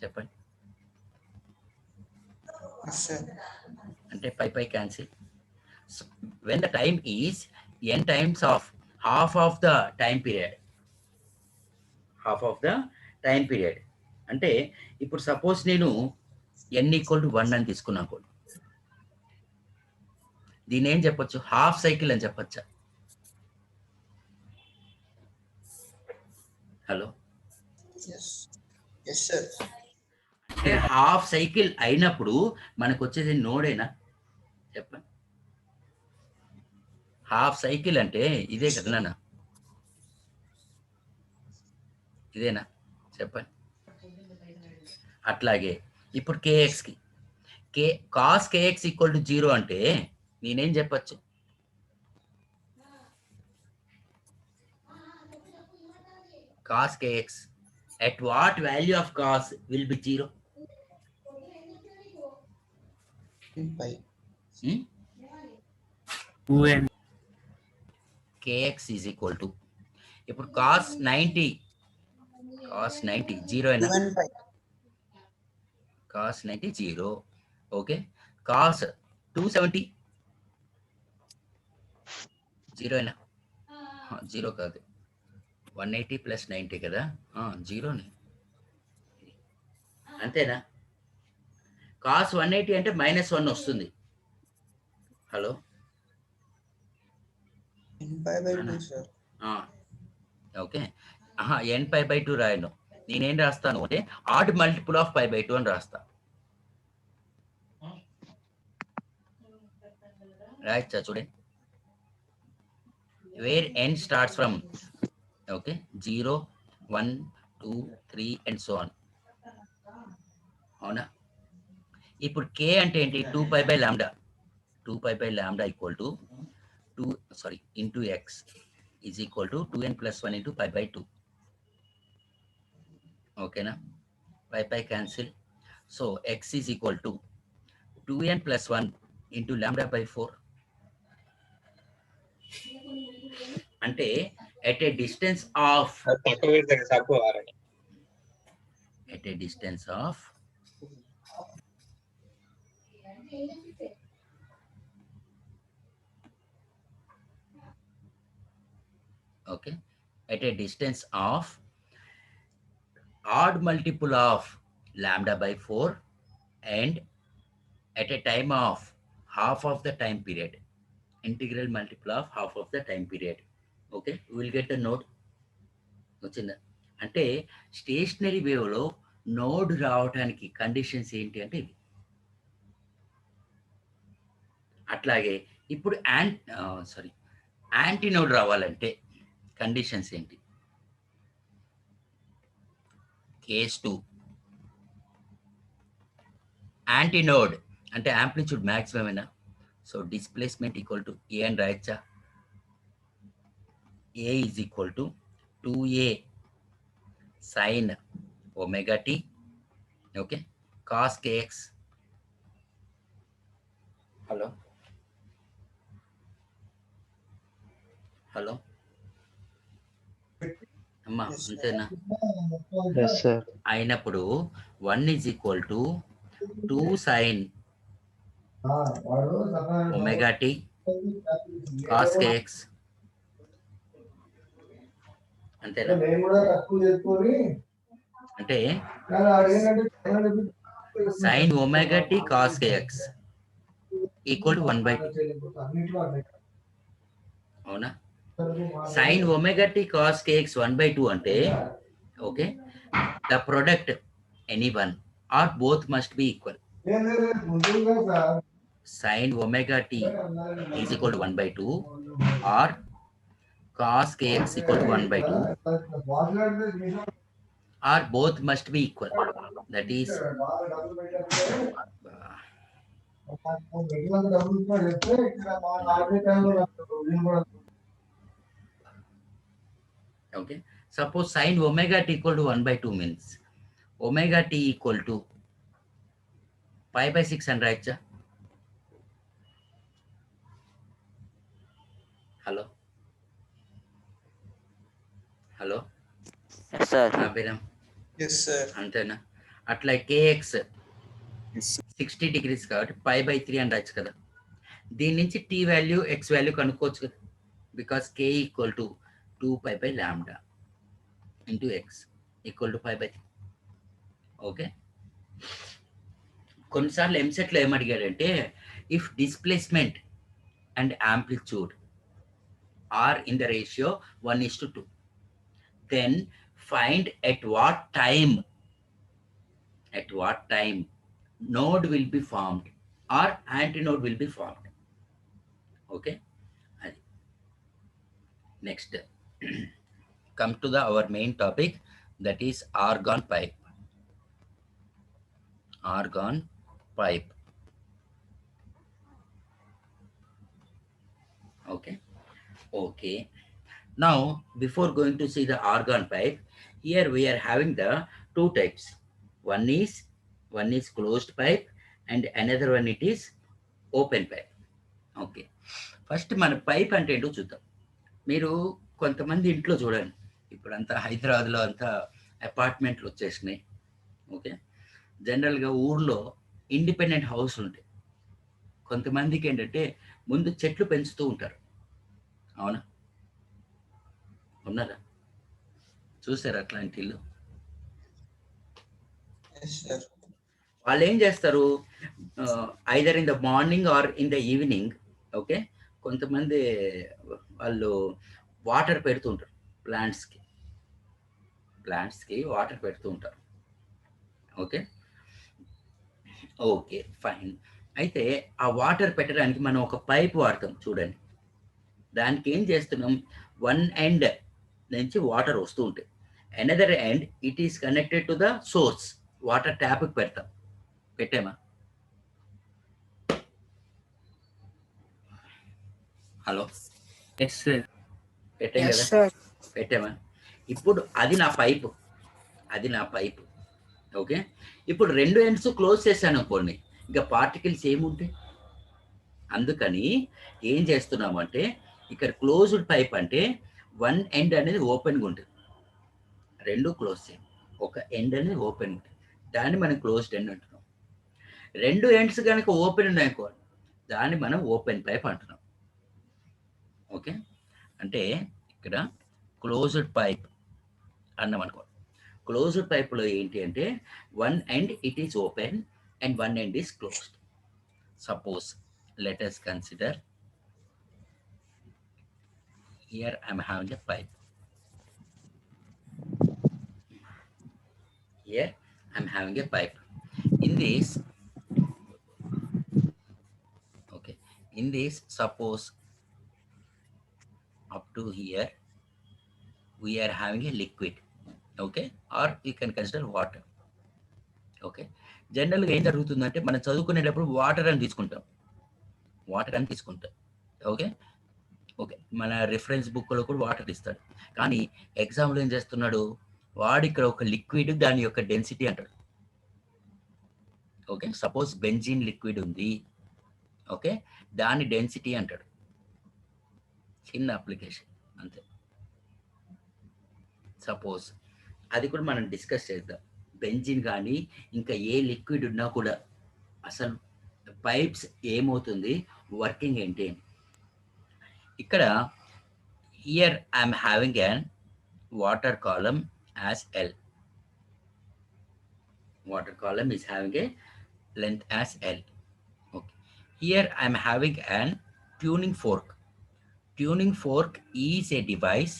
Speaker 2: చెప్పండి?
Speaker 4: Yes sir.
Speaker 2: అంటే pi pi cancel. When the time is n times of half of the time period, half of the time period అంటే ఇప్పుడు సపోజ్ నేను n ఈక్వల్ టు 1 అని తీసుకున్నాను కూడా, దీన్ని ఏం చెప్పొచ్చు? హాఫ్ సైకిల్ అని చెప్పచ్చా? Hello,
Speaker 4: yes sir.
Speaker 2: అంటే హాఫ్ సైకిల్ అయినప్పుడు మనకు వచ్చేది నోడేనా చెప్పండి? హాఫ్ సైకిల్ అంటే ఇదే కదా నాన్న? ఇదేనా చెప్పండి? అట్లాగే ఇప్పుడు కేఎక్స్కి కాస్ కేఎక్స్ ఈక్వల్ టు 0 అంటే నేనేం చెప్పచ్చు? Cos kx at what value of cos will be 0?
Speaker 4: By
Speaker 6: 2n
Speaker 2: kx is equal to ఇప్పుడు cos 90 0 అయినా?
Speaker 4: By
Speaker 2: cos 90 0. ఓకే, cos 270 0 అయినా? 0 కాదు, 180 ప్లస్ 90 కదా, 0నే. అంతేనా? cos 180 అంటే -1 వస్తుంది. Hello,
Speaker 4: by 2 sir.
Speaker 2: Okay, n pi by 2 రాయను. నేనేం రాస్తాను అంటే odd multiple of pi by 2 అని రాస్తా. Right, student? Where n starts from, okay, 0, 1, 2, 3 and so on. అవునా? ఇప్పుడు k అంటే ఏంటి? 2 pi by lambda. 2 pi by lambda equal to 2, sorry, into x is equal to 2n plus 1 into pi by 2. ఓకేనా? pi cancel. So x is equal to 2n plus 1 into lambda by 4. అంటే at a distance of okay, at a distance of odd multiple of lambda by 4 and at a time of half of the time period, integral multiple of half of the time period. Okay, we will get the node. వచ్చిందా? అంటే stationery వేవ్లో node రావడానికి conditions ఏంటి అంటే ఇవి. అట్లాగే ఇప్పుడు antinode రావాలంటే కండిషన్స్ ఏంటి? కేస్ 2 యాంటీ నోడ్ అంటే యాంప్లిట్యూడ్ మ్యాక్సిమం అయినా. So displacement equal to A అని రాయచ్చా? A is equal to 2a sin omega t, okay, cos kx. Hello అమ్మా, అంతేనా? అయినప్పుడు 1 is equal to 2 sin omega t cos kx. అంతేనా? అంటే sin omega t cos kx equal to 1/2. అవునా? sin omega t cos kx 1/2 అంటే okay, the product any one or both must be equal. sin omega t is equal to 1/2 or cos kx equal to 1/2 or both must be equal. That is okay. Suppose sin omega t equal to 1/2 means omega t equal to pi by 6 and right? Hello.
Speaker 1: Yes, sir.
Speaker 4: Yes, sir.
Speaker 2: అంతేనా? అట్లా kx 60 degrees కాబట్టి pi by 3 అని రాయచ్చు కదా. దీని నుంచి t value x value కనుక్కోవచ్చు కదా, because k equal to 2 pi by lambda into x equal to pi by 3. Okay, కొన్నిసార్లు ఎంసెట్లో ఏమడిగాడంటే if displacement and amplitude are in the ratio 1:2, then find at what time node will be formed or antinode will be formed. Okay, next come to our main topic, that is argon pipe. Okay, now before going to see the argon pipe, here we are having the two types. One is closed pipe and another one it is open pipe. Okay, first మన pipe అంటే ఏంటో చూద్దాం. మీరు కొంతమంది ఇంట్లో చూడండి, ఇప్పుడంతా హైదరాబాద్లో అంతా అపార్ట్మెంట్లు వచ్చేసినాయి. ఓకే, జనరల్గా ఊర్లో ఇండిపెండెంట్ హౌస్ ఉంటాయి. కొంతమందికి ఏంటంటే ముందు చెట్లు పెంచుతూ ఉంటారు. అవునా? ఉన్నారా? చూసారు అట్లాంటి ఇల్లు? వాళ్ళు ఏం చేస్తారు, either in the morning or in the evening, okay, కొంతమంది వాళ్ళు వాటర్ పెడుతూ ఉంటారు, ప్లాంట్స్కి వాటర్ పెడుతూ ఉంటారు. Okay, fine. అయితే ఆ వాటర్ పెట్టడానికి మనం ఒక పైప్ వాడతాం చూడండి. దానికి ఏం చేస్తున్నాం, వన్ ఎండ్ నుంచి వాటర్ వస్తూ ఉంటాయి, another end it is connected to the source. Water ట్యాప్కి పెడతాం. పెట్టామా? Hello,
Speaker 6: Yes, sir.
Speaker 2: పెట్టాం
Speaker 3: Yes,
Speaker 2: కదా,
Speaker 3: sir.
Speaker 2: పెట్టామా? ఇప్పుడు అది నా పైపు, అది నా పైపు. ఓకే, ఇప్పుడు రెండు ఎండ్స్ క్లోజ్ చేశాను అనుకోండి, ఇంకా పార్టికల్స్ ఏముంటాయి. అందుకని ఏం చేస్తున్నామంటే ఇక్కడ క్లోజ్డ్ పైప్ అంటే వన్ ఎండ్ అనేది ఓపెన్గా ఉంటుంది, రెండు క్లోజ్ చేయం. ఒక ఎండ్ అనేది ఓపెన్ ఉంటుంది, దాన్ని మనం క్లోజ్డ్ ఎండ్ అంటున్నాం. రెండు ఎండ్స్ కనుక ఓపెన్ ఉన్నాయనుకో, దాన్ని మనం ఓపెన్ పైప్ అంటున్నాం. ఓకే, అంటే ఇక్కడ క్లోజ్డ్ పైప్ అన్నాం అనుకో. క్లోజ్డ్ పైప్లో ఏంటి అంటే one end it is open and one end is closed. Suppose let us consider here I am having a pipe. Here I am having a pipe. In this, okay, in this suppose up to here we are having a liquid, okay, or you can consider water. Okay, జనరల్గా ఏం జరుగుతుందంటే మనం చదువుకునేటప్పుడు water అని తీసుకుంటాం, water అని తీసుకుంటాం. Okay, okay, మన రిఫరెన్స్ బుక్లో కూడా వాటర్ ఇస్తాడు, కానీ ఎగ్జామ్లో ఏం చేస్తున్నాడు వాడు, ఇక్కడ ఒక లిక్విడ్ దాని యొక్క డెన్సిటీ అంటాడు. ఓకే, సపోజ్ బెంజిన్ లిక్విడ్ ఉంది, ఓకే, దాని డెన్సిటీ అంటాడు. చిన్న అప్లికేషన్ అంతే. సపోజ్ అది కూడా మనం డిస్కస్ చేద్దాం. బెంజిన్ కానీ ఇంకా ఏ లిక్విడ్ ఉన్నా కూడా అసలు పైప్స్ ఏమవుతుంది, వర్కింగ్ ఏంటి. ఇక్కడ here I'm having an water column as L. Water column is having a length as L. Okay, here I'm having an tuning fork. Tuning fork is a device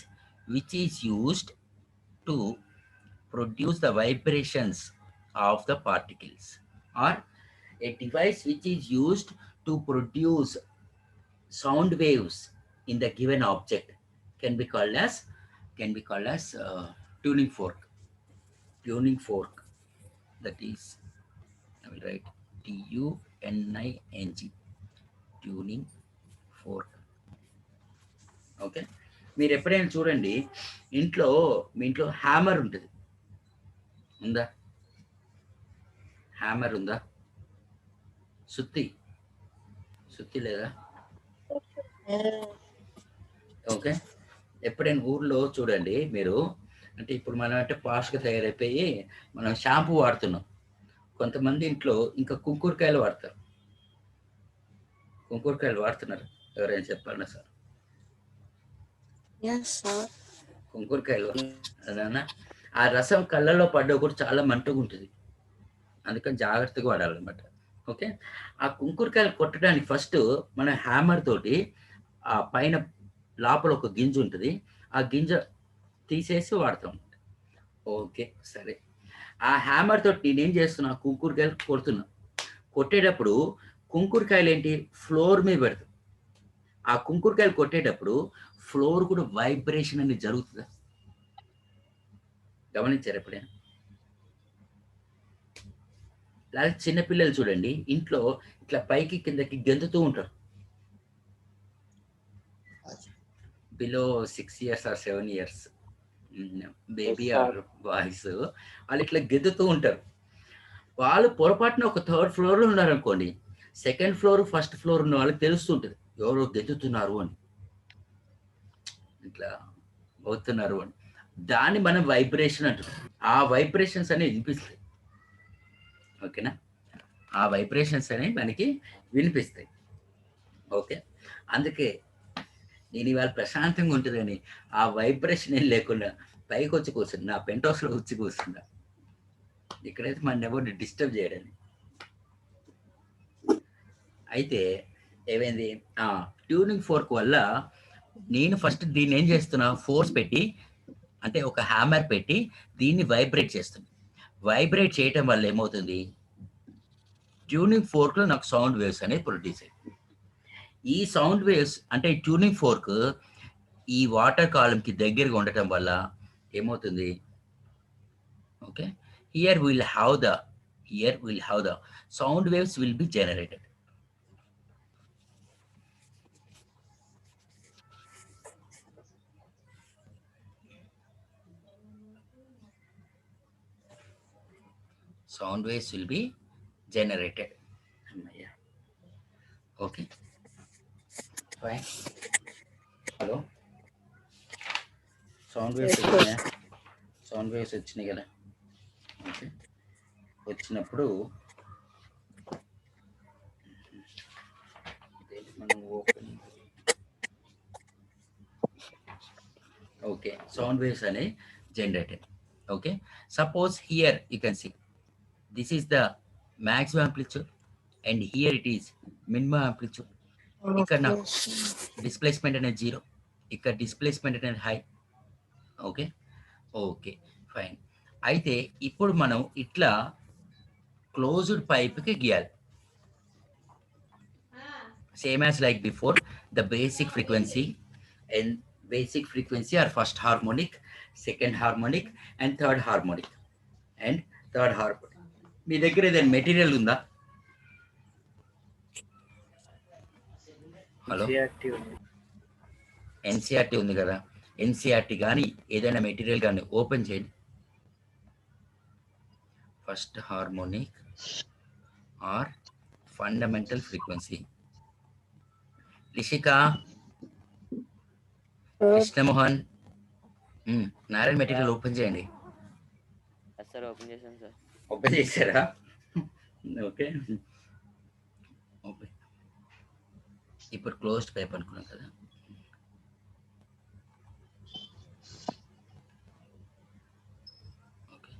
Speaker 2: which is used to produce the vibrations of the particles, or a device which is used to produce sound waves in the given object can be called as tuning fork. Tuning fork, that is, I will write tuning, tuning fork. Okay, మీరు ఎప్పుడైనా చూడండి ఇంట్లో, మీ ఇంట్లో hammer ఉంటుంది, ఉందా? Hammer ఉందా? సుత్తి లేదా? ఓకే, ఎప్పుడైనా ఊర్లో చూడండి మీరు, అంటే ఇప్పుడు మనం అంటే పాష్గా తయారైపోయి మనం షాంపూ వాడుతున్నాం. కొంతమంది ఇంట్లో ఇంకా కుంకుడుకాయలు వాడతారు. కుంకుడుకాయలు వాడుతున్నారు, ఎవరైనా చెప్పాలన్నా సార్?
Speaker 3: Yes, sir.
Speaker 2: కుంకుడుకాయలు అదన్నా, ఆ రసం కళ్ళల్లో పడ్డా కూడా చాలా మంటగా ఉంటుంది, అందుకని జాగ్రత్తగా వాడాలన్నమాట. ఓకే, ఆ కుంకుడుకాయలు కొట్టడానికి ఫస్ట్ మన హ్యామర్ తోటి ఆ పైన లోపల ఒక గింజ ఉంటుంది, ఆ గింజ తీసేసి వాడతాం. ఓకే, సరే. ఆ హ్యామర్ తోటి నేనేం చేస్తున్నా, కుంకుడుకాయలు కొడుతున్నా. కొట్టేటప్పుడు కుంకుడుకాయలు ఏంటి, ఫ్లోర్ మీద పెడతాం. ఆ కుంకుడుకాయలు కొట్టేటప్పుడు ఫ్లోర్ కూడా వైబ్రేషన్ అనేది జరుగుతుందా? గమనించారు ఎప్పుడైనా? లేదా చిన్నపిల్లలు చూడండి ఇంట్లో ఇట్లా పైకి కిందకి గెంతుతూ ఉంటారు, below 6 years or 7 years baby or boys, వాళ్ళు ఇట్లా గెంతుతూ ఉంటారు. వాళ్ళు పొరపాటున ఒక 3rd floor లో ఉన్నారనుకోండి, 2nd floor 1st floor ఉన్న వాళ్ళకి తెలుస్తుంటుంది ఎవరో గెంతుతున్నారు అని, ఇట్లా అవుతున్నారు అని. దాన్ని మనం వైబ్రేషన్ అంటున్నాం. ఆ వైబ్రేషన్స్ అనేవి వినిపిస్తాయి. ఓకేనా, ఆ వైబ్రేషన్స్ అనేవి మనకి వినిపిస్తాయి. ఓకే, అందుకే నేను ఇవాళ ప్రశాంతంగా ఉంటుందని ఆ వైబ్రేషన్ ఏం లేకుండా పైకి వచ్చి కూర్చున్నా, నా పెంట్ హౌస్లో వచ్చి కూర్చున్నా. ఇక్కడైతే మన ఎవరిని డిస్టర్బ్ చేయడని. అయితే ఏమైంది, ట్యూనింగ్ ఫోర్క్ వల్ల నేను ఫస్ట్ దీన్ని ఏం చేస్తున్నా, ఫోర్స్ పెట్టి, అంటే ఒక హ్యామర్ పెట్టి దీన్ని వైబ్రేట్ చేస్తున్నా. వైబ్రేట్ చేయటం వల్ల ఏమవుతుంది, ట్యూనింగ్ ఫోర్క్ లో నాకు సౌండ్ వేవ్స్ అనేది ప్రొడ్యూస్ అయ్యింది. ఈ సౌండ్ వేవ్స్ అంటే ఈ ట్యూనింగ్ ఫోర్క్ ఈ వాటర్ కాలమ్ కి దగ్గరగా ఉండటం వల్ల ఏమవుతుంది, okay, here we'll have the sound waves will be generated. Sound waves will be generated. Okay, fine. Hello, sound waves
Speaker 3: Yes, sir.
Speaker 2: Sound waves వచ్చినాయి కదా. ఓకే, వచ్చినప్పుడు మనం ఓపెన్, ఓకే, సౌండ్ వేవ్స్ అనేవి generated. Okay, suppose here you can see this is the maximum amplitude and here it is minimum amplitude. ఇక్కడ నాకు displacement అనేది 0, ఇక్కడ displacement అనేది హై. Okay, okay, fine. అయితే ఇప్పుడు మనం ఇట్లా క్లోజ్డ్ పైప్కి గీయాలి. Same as like before, the basic frequency and basic frequency or first harmonic, second harmonic and third harmonic. మీ దగ్గర ఏదైనా మెటీరియల్ ఉందా? హలో, ఎన్సిఆర్టీ ఉంది కదా, ఎన్సిఆర్టీ కానీ ఏదైనా మెటీరియల్ కానీ ఓపెన్ చేయండి. First harmonic or fundamental frequency. Rishika, Krishnamohan, Narayana material open చేయండి.
Speaker 1: సార్ ఓపెన్ చేశాను సార్.
Speaker 2: ఓపెన్ చేశారా? Okay, open. ఇప్పుడు క్లోజ్డ్ పైప్ అనుకున్నాం కదా. ఓకే,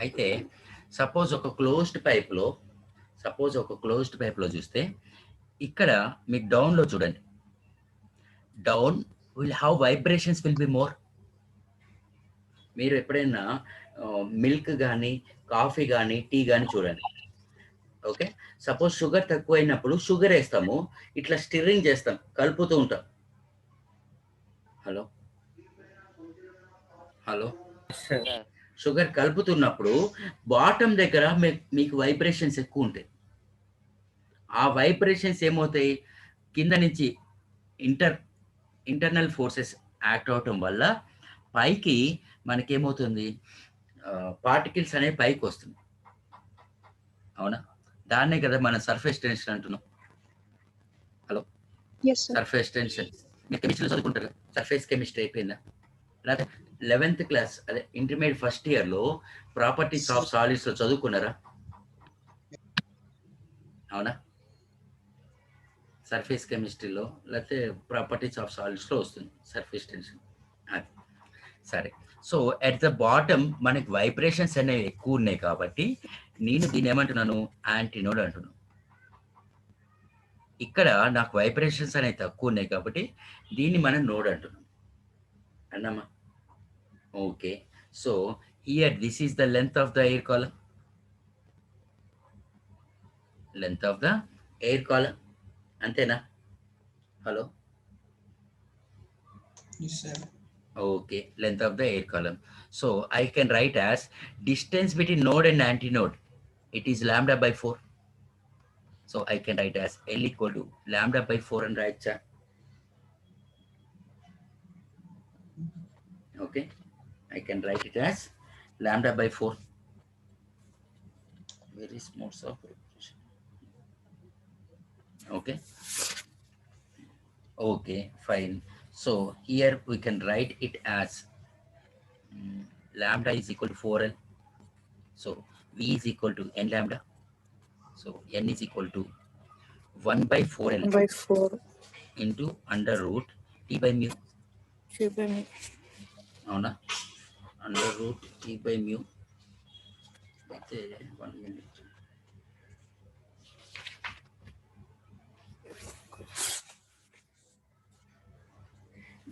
Speaker 2: అయితే సపోజ్ ఒక క్లోజ్డ్ పైప్లో చూస్తే ఇక్కడ మీకు డౌన్లో చూడండి, down will have vibrations will be more. మీరు ఎప్పుడైనా మిల్క్ కానీ కాఫీ కానీ టీ కానీ చూడండి. ఓకే, సపోజ్ షుగర్ తక్కువైనప్పుడు షుగర్ వేస్తాము, ఇట్లా స్టిర్రింగ్ చేస్తాం, కలుపుతూ ఉంటాం. హలో హలో, షుగర్ కలుపుతున్నప్పుడు బాటమ్ దగ్గర మీకు వైబ్రేషన్స్ ఎక్కువ ఉంటాయి. ఆ వైబ్రేషన్స్ ఏమవుతాయి, కింద నుంచి ఇంటర్నల్ ఫోర్సెస్ యాక్ట్ అవటం వల్ల పైకి మనకేమవుతుంది, పార్టికల్స్ అనేవి పైకి వస్తుంది. అవునా? దాన్నే కదా మనం సర్ఫేస్ టెన్షన్ అంటున్నాం. హలో, సర్ఫేస్ టెన్షన్ మీరు కెమిస్ట్రీలో చదువుకుంటారు. సర్ఫేస్ కెమిస్ట్రీ అయిపోయిందా? లేదా 11th క్లాస్ అదే ఇంటర్మీడియట్ ఫస్ట్ ఇయర్లో ప్రాపర్టీస్ ఆఫ్ సాలిడ్స్ లో చదువుకున్నారా? అవునా? సర్ఫేస్ కెమిస్ట్రీలో లేకపోతే ప్రాపర్టీస్ ఆఫ్ సాలిడ్స్ లో వస్తుంది సర్ఫేస్ టెన్షన్. సరే, సో ఎట్ ద బాటమ్ మనకి వైబ్రేషన్స్ అనేవి ఎక్కువ ఉన్నాయి కాబట్టి నేను దీన్ని ఏమంటున్నాను, యాంటీనోడ్ అంటున్నాను. ఇక్కడ నాకు వైబ్రేషన్స్ అనేవి తక్కువ ఉన్నాయి కాబట్టి దీన్ని మనం నోడ్ అంటున్నాం. అన్నామా? Okay, so here this is the length of the air column. Length of the air column, అంతేనా? Hello, okay, length of the air column. So I can write as distance between node and antinode, it is lambda by 4. So I can write as L equal to lambda by 4 and write that. Okay, I can write it as lambda by 4. Very small software. Okay, okay, fine. So here we can write it as lambda is equal to 4L. So V is equal to n lambda. So n is equal to 1 by 4L
Speaker 3: 1/4
Speaker 2: into under root T by mu.
Speaker 3: T by mu.
Speaker 2: అవునా? under root E by mu. అయితే 1 minute.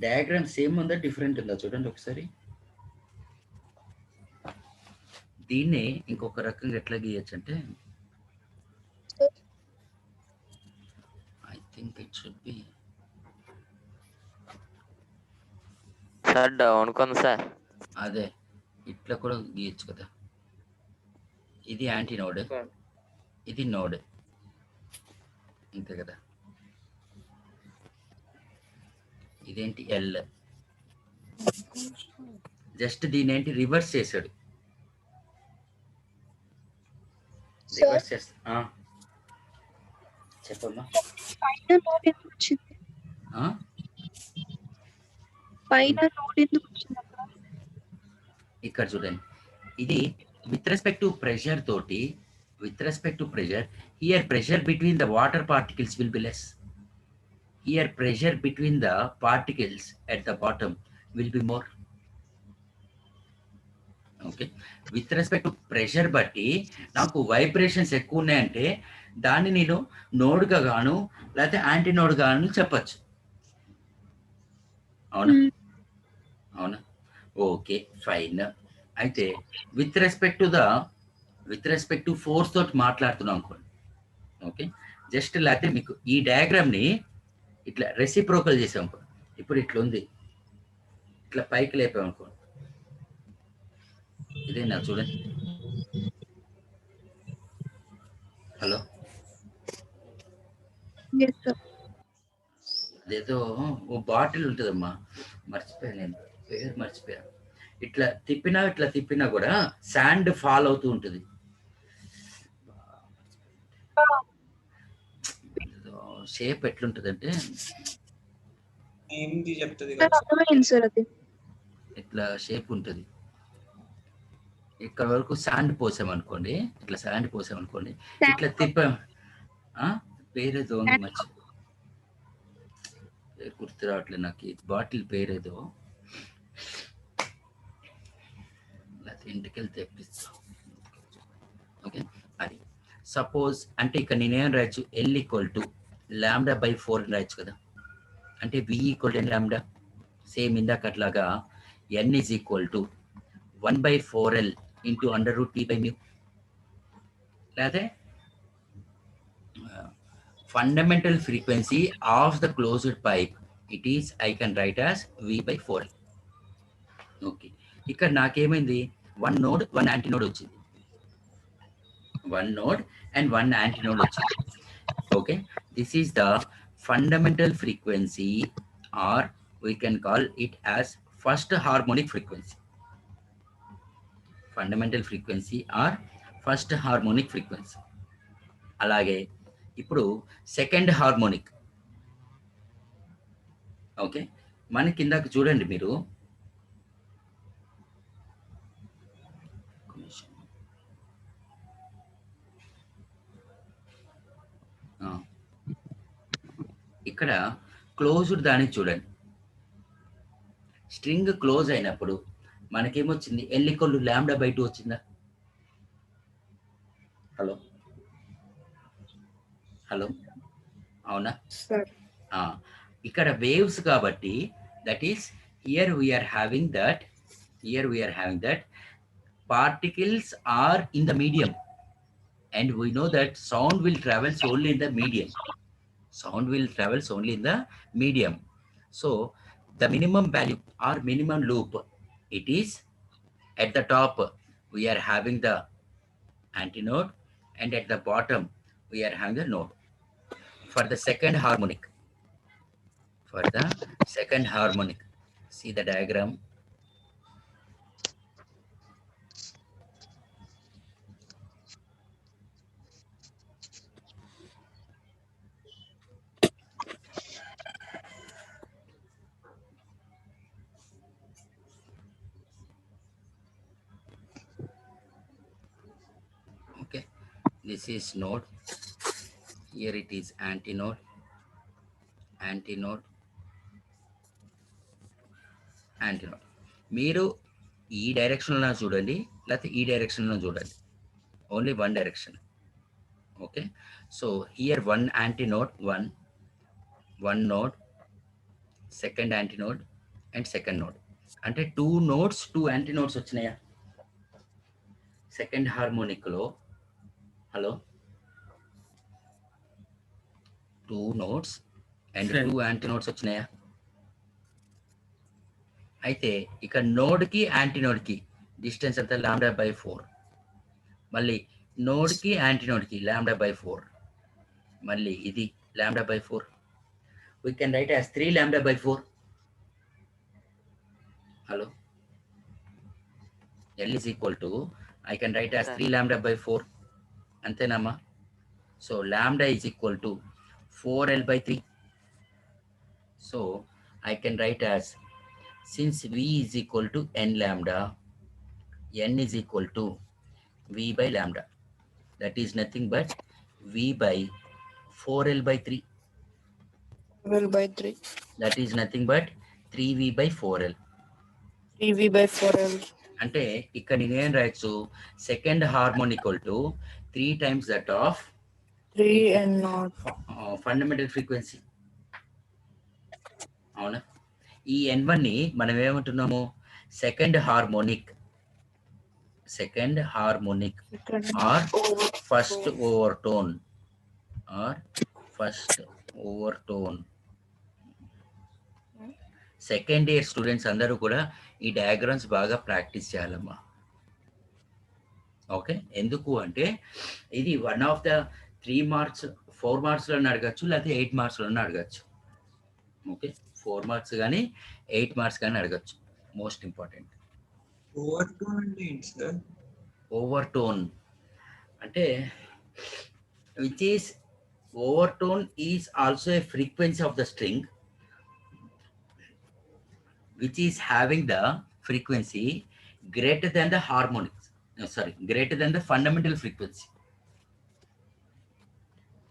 Speaker 2: Diagram same ఉందా different ఉందా చూడండి ఒకసారి. దీన్ని ఇంకొక రకంగా ఎట్లా గీయచ్చు అంటే I think it should be
Speaker 1: sir down కొంది సార్.
Speaker 2: అదే ఇట్లా కూడా గీయచ్చు కదా. ఇది యాంటీ నోడ్, ఇది నోడ్, అంతే కదా. ఇదేంటి ఎల్, జస్ట్ దీని ఏంటి రివర్స్ చేశాడు. రివర్స్ చేస్తా చెప్పమ్మా.
Speaker 5: పైన నోడ్ ఎందుకు వచ్చింది? పైన నోడ్ ఎందుకు వచ్చింది అక్కడ?
Speaker 2: ఇక్కడ చూడండి, ఇది విత్ రెస్పెక్ట్ టు ప్రెషర్ తోటి, with respect to pressure, here pressure between the water particles will be less. Here pressure between the particles at the bottom will be more. Okay, with respect to pressure బట్టి నాకు vibrations ఎక్కువ ఉన్నాయంటే దాన్ని నేను నోడ్గా గాను లేకపోతే anti node గాను చెప్పచ్చు. అవునా? అవునా? Okay fine. అయితే విత్ రెస్పెక్ట్ టు ఫోర్స్ తోటి మాట్లాడుతున్నాం అనుకోండి. ఓకే, జస్ట్ లేకపోతే మీకు ఈ డయాగ్రామ్ని ఇట్లా రెసిప్రోకల్ చేసాం అనుకో. ఇప్పుడు ఇట్లా ఉంది, ఇట్లా పైకి లేపాం అనుకో. ఇదేనా చూడండి. హలో, అదేదో ఓ బాటిల్ ఉంటుందమ్మా, మర్చిపోయాను నేను, పేరు మర్చిపోయాను. ఇట్లా తిప్పినా కూడా శాండ్ ఫాల్ అవుతూ ఉంటుంది. షేప్ ఎట్లుంటుంది అంటే
Speaker 4: ఏంటి చెప్తుంది
Speaker 2: ఇట్లా షేప్ ఉంటుంది. ఇక్కడ వరకు శాండ్ పోసామనుకోండి, ఇట్లా తిప్పాం. పేరేదో ఉంది, పేరు గుర్తు రావట్లేదు నాకు. బాటిల్ పేరేదో, లేకపోతే ఇంటికెళ్ళి తెప్పిస్తాం. ఓకే, అది సపోజ్ అంటే ఇక్కడ నేనేం రాయొచ్చు, ఎల్ ఈక్వల్ టు λ/4 రాయొచ్చు కదా. అంటే v ఈక్వల్ టు λ, సేమ్ ఇందాక అట్లాగా n is equal to 1/4L into under root P by mu. లేకపోతే fundamental frequency of the closed pipe, it is I can write as v/4L. Okay, ఇక్కడ నాకేమైంది, 1 node 1 anti node వచ్చింది, 1 node and 1 antinode వచ్చింది. Okay, this is the fundamental frequency, or we can call it as first harmonic frequency. Fundamental frequency or first harmonic frequency. అలాగే ఇప్పుడు second harmonic. Okay, మన కిందకు చూడండి మీరు, ఇక్కడ క్లోజ్డ్ దానికి చూడండి. స్ట్రింగ్ క్లోజ్ అయినప్పుడు మనకేమొచ్చింది, ఎల్ ఈక్వల్ టు λ/2 వచ్చిందా? హలో హలో, అవునా? ఇక్కడ వేవ్స్ కాబట్టి that is here we are having that particles are in the medium, and we know that sound will travels only in the medium. So the minimum value or minimum loop, it is at the top we are having the antinode, and at the bottom we are having the node. For the second harmonic, see the diagram. Okay, this is node, here it is antinode. మీరు ఈ డైరెక్షన్లో చూడండి, లేకపోతే ఈ డైరెక్షన్లో చూడండి. Only one direction. Okay, so here one antinode, one node, second antinode and second node. అంటే 2 nodes 2 యాంటీనోడ్స్ వచ్చినాయా సెకండ్ హార్మోనిక్లో? హలో, 2 నోడ్స్ అండ్ 2 యాంటీనోడ్స్ వచ్చినాయా? అయితే ఇక్కడ నోడ్కి యాంటీనోడ్కి డిస్టెన్స్ ఎంత? λ/4. మళ్ళీ నోడ్కి యాంటీనోడ్కి λ/4. మళ్ళీ ఇది λ/4. we can write as 3 λ/4. hello, L is equal to, I can write as 3 λ/4. అంతేనమ్మా? So lambda is equal to 4L/3. so I can write as, since V is equal to n lambda, n is equal to V by lambda. That is nothing but V by 4L/3.
Speaker 3: 12/3.
Speaker 2: That is nothing but 3V by 4L.
Speaker 3: 3V/4L.
Speaker 2: అంటే ఇక్కడ నేనేం రాయొచ్చు? Second harmonic equal to 3 times that of
Speaker 3: 3 and not.
Speaker 2: Fundamental frequency. అవునా? ఈ N1 ని మనం ఏమంటున్నాము? Second harmonic
Speaker 3: Second.
Speaker 2: Or first overtone, second year students అందరూ కూడా ఈ డయాగ్రామ్స్ బాగా ప్రాక్టీస్ చేయాలమ్మా. ఓకే, ఎందుకు అంటే ఇది 1 of the 3 marks 4 marks లో అడగచ్చు, లేకపోతే 8 marks లో అడగచ్చు. ఓకే, 4 marks కానీ 8 marks కానీ అడగచ్చు. Most important.
Speaker 4: ఓవర్టోన్ అంటే ఏంటి సార్?
Speaker 2: ఓవర్టోన్ అంటే which is overtone is also a frequency of the string which is having the frequency greater than the harmonics, greater than the fundamental frequency.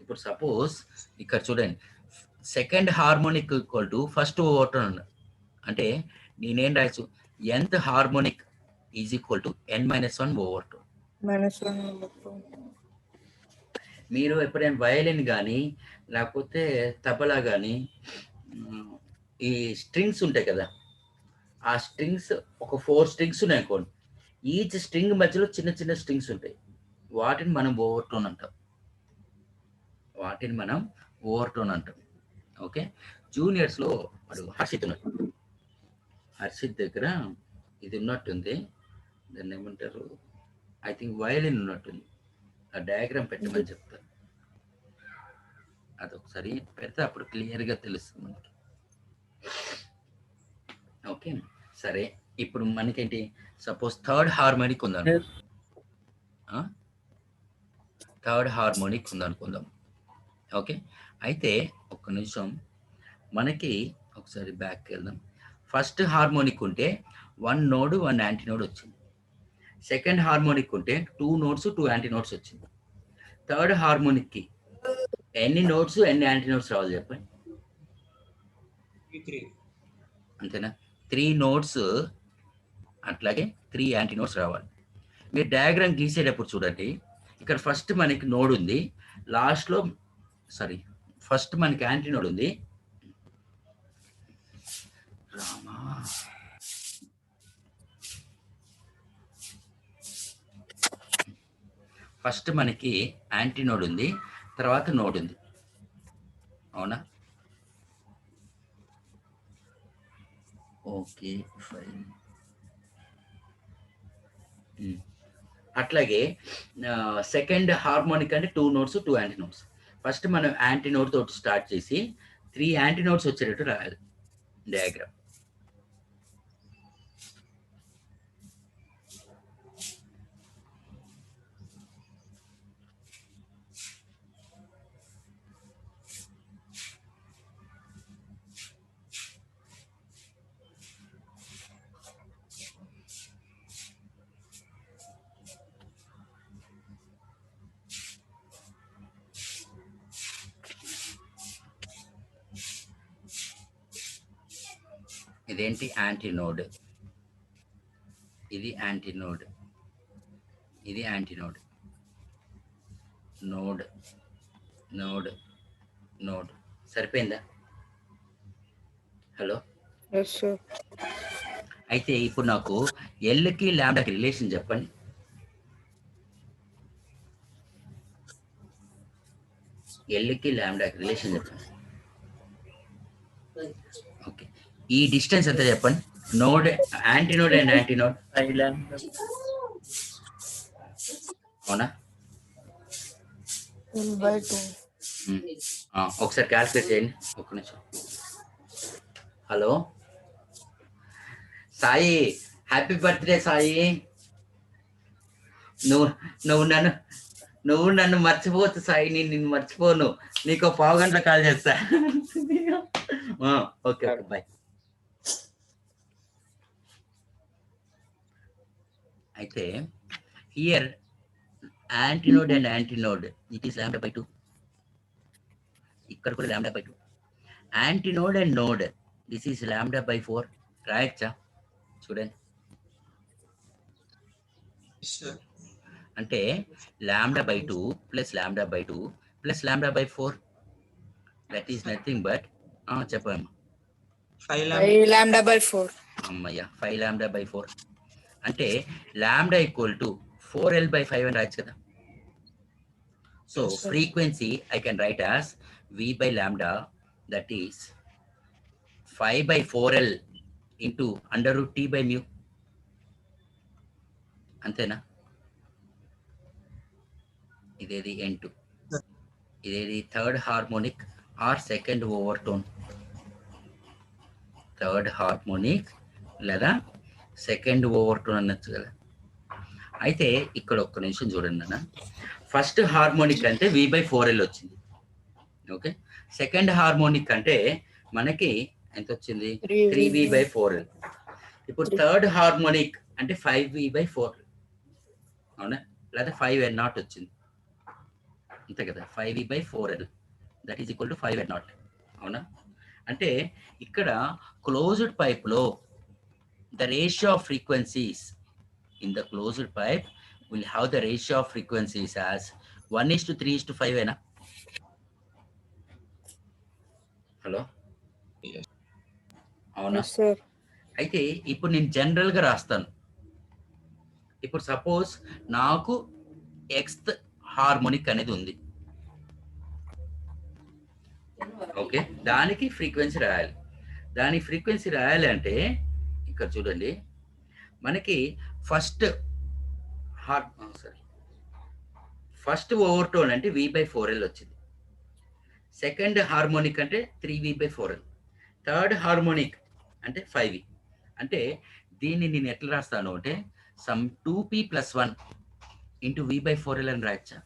Speaker 2: ఇప్పుడు suppose ఇక్కడ చూడండి, second harmonic equal to first overtone. అంటే నేనేం రాయచ్చు? nth harmonic is equal to n-1 overtone.
Speaker 3: -1.
Speaker 2: మీరు ఎప్పుడైనా violin కానీ లేకపోతే తబలా కానీ ఈ స్ట్రింగ్స్ ఉంటాయి కదా, ఆ స్ట్రింగ్స్ ఒక 4 స్ట్రింగ్స్ ఉన్నాయి అనుకోండి. ఈచ్ స్ట్రింగ్ మధ్యలో చిన్న చిన్న స్ట్రింగ్స్ ఉంటాయి. వాటిని మనం ఓవర్టోన్ అంటాం. ఓకే, జూనియర్స్లో వాడు హర్షిత్ ఉన్నాడు. హర్షిత్ దగ్గర ఇది ఉన్నట్టుంది, దాన్ని ఏమంటారు? ఐ థింక్ వయలిన్ ఉన్నట్టుంది. ఆ డయాగ్రామ్ పెట్టమని చెప్తారు. అదొకసారి పెడితే అప్పుడు క్లియర్గా తెలుస్తుంది మనకి. ఓకే, సరే. ఇప్పుడు మనకేంటి? సపోజ్ థర్డ్ హార్మోనిక్ ఉందనుకుందాం. ఓకే, అయితే ఒక్క నిమిషం, మనకి ఒకసారి బ్యాక్కి వెళ్దాం. ఫస్ట్ హార్మోనిక్ ఉంటే 1 నోడ్ 1 యాంటీనోడ్ వచ్చింది. సెకండ్ హార్మోనిక్ ఉంటే 2 nodes 2 యాంటీనోడ్స్ వచ్చింది. థర్డ్ హార్మోనిక్కి ఎన్ని నోడ్స్ ఎన్ని యాంటీనోడ్స్ రావాలి చెప్పండి?
Speaker 4: 3.
Speaker 2: అంతేనా? 3 nodes, అట్లాగే 3 యాంటీనోడ్స్ రావాలి. మీరు డయాగ్రామ్ గీసేటప్పుడు చూడండి, ఇక్కడ ఫస్ట్ మనకి నోడ్ ఉంది, లాస్ట్లో ఫస్ట్ మనకి యాంటీనోడ్ ఉంది. రామా, ఫస్ట్ మనకి యాంటీనోడ్ ఉంది, తర్వాత నోడ్ ఉంది. అవునా? Okay, fine. అట్లాగే సెకండ్ హార్మోనిక్ అంటే 2 nodes 2 యాంటీనోడ్స్. ఫస్ట్ మనం యాంటీనోడ్ తోటి స్టార్ట్ చేసి 3 యాంటీనోడ్స్ వచ్చేటట్టు రాయాలి డయాగ్రామ్. ఇదేంటి? యాంటీనోడ్. ఇది యాంటీనోడ్, ఇది యాంటీనోడ్, నోడ్ నోడ్ నోడ్. సరిపోయిందా? హలో.
Speaker 3: Yes, sir.
Speaker 2: అయితే ఇప్పుడు నాకు ఎల్కి ల్యాండాకి రిలేషన్ చెప్పండి. ఎల్కి ల్యాండాకి రిలేషన్ చెప్పండి. ఓకే, ఈ డిస్టెన్స్ ఎంత చెప్పండి? Node, antinode and antinode. అవునా?
Speaker 3: 1/2.
Speaker 2: ఒకసారి క్యాల్కులేట్ చేయండి. ఒక్క నిమిషం. Hello Sai, happy birthday Sai. నువ్వు నన్ను మర్చిపోతు సాయి, నేను నిన్ను మర్చిపోను. నీకు పావు గంట కాల్ చేస్తా. Okay okay, bye. అయితే here antinode and antinode it is λ/2. ఇక్కడ కూడా λ/2. Antinode and node this is λ/4. రాయచ్చా? చూడండి. అంటే λ/2 plus λ/2 plus λ/4, that is nothing but చెప్పమ్మా.
Speaker 4: 5
Speaker 3: λ/4.
Speaker 2: అమ్మయ్య, 5 λ/4 అంటే λ = 4l/5 అని రాయచ్చు కదా. So frequency I can write as v/λ, that is 5/4l into √T/μ. అంతేనా? ఇదేది N2, ఇదేది third harmonic or second overtone. Third harmonic లేదా సెకండ్ ఓవర్టోన్ అనొచ్చు కదా. అయితే ఇక్కడ ఒక్క నిమిషం చూడండి అన్న. ఫస్ట్ హార్మోనిక్ అంటే v/4l వచ్చింది. ఓకే, సెకండ్ హార్మోనిక్ అంటే మనకి ఎంత వచ్చింది? 3v/4l. ఇప్పుడు థర్డ్ హార్మోనిక్ అంటే 5v/4, అవునా? లేదా 5n0 వచ్చింది, అంతే కదా. 5v/4l that is equal to 5n0, అవునా? అంటే ఇక్కడ క్లోజ్డ్ పైప్ లో the ratio of frequencies in the closed pipe will have the ratio of frequencies as 1:3:5 అయినా? హలో, అవునా?
Speaker 3: Yes, sir.
Speaker 2: అయితే ఇప్పుడు నేను జనరల్ గా రాస్తాను. ఇప్పుడు సపోజ్ నాకు ఎక్స్త్ హార్మోనిక్ అనేది ఉంది. ఓకే, దానికి ఫ్రీక్వెన్సీ రాయాలి. దానికి ఫ్రీక్వెన్సీ రాయాలి అంటే ఇక్కడ చూడండి, మనకి ఫస్ట్ ఓవర్టోన్ అంటే v/4l వచ్చింది. సెకండ్ హార్మోనిక్ అంటే 3v/4l. థర్డ్ హార్మోనిక్ అంటే 5v. అంటే దీన్ని నేను ఎట్లా రాస్తాను అంటే సమ్ 2p+1 ఇంటూ v/4l అని రాయచ్చా?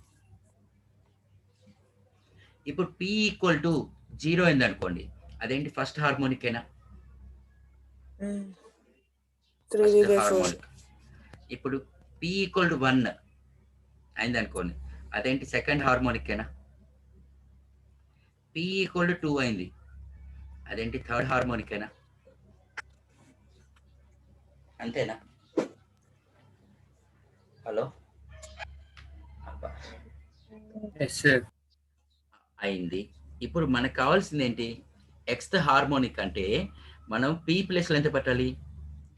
Speaker 2: ఇప్పుడు p = 0 అయింది అనుకోండి, అదేంటి? ఫస్ట్ హార్మోనిక్ అయినా?
Speaker 3: 3v/4.
Speaker 2: ఇప్పుడు p = 1 అయింది అనుకోండి, అదేంటి? సెకండ్ హార్మోనిక్ అయినా? p = 2 అయింది, అదేంటి? థర్డ్ హార్మోనిక్ అయినా? అంతేనా? హలో, అయింది. ఇప్పుడు మనకు కావాల్సింది ఏంటి? ఎక్స్త్ హార్మోనిక్ అంటే మనం p ప్లేస్లో ఎంత పెట్టాలి?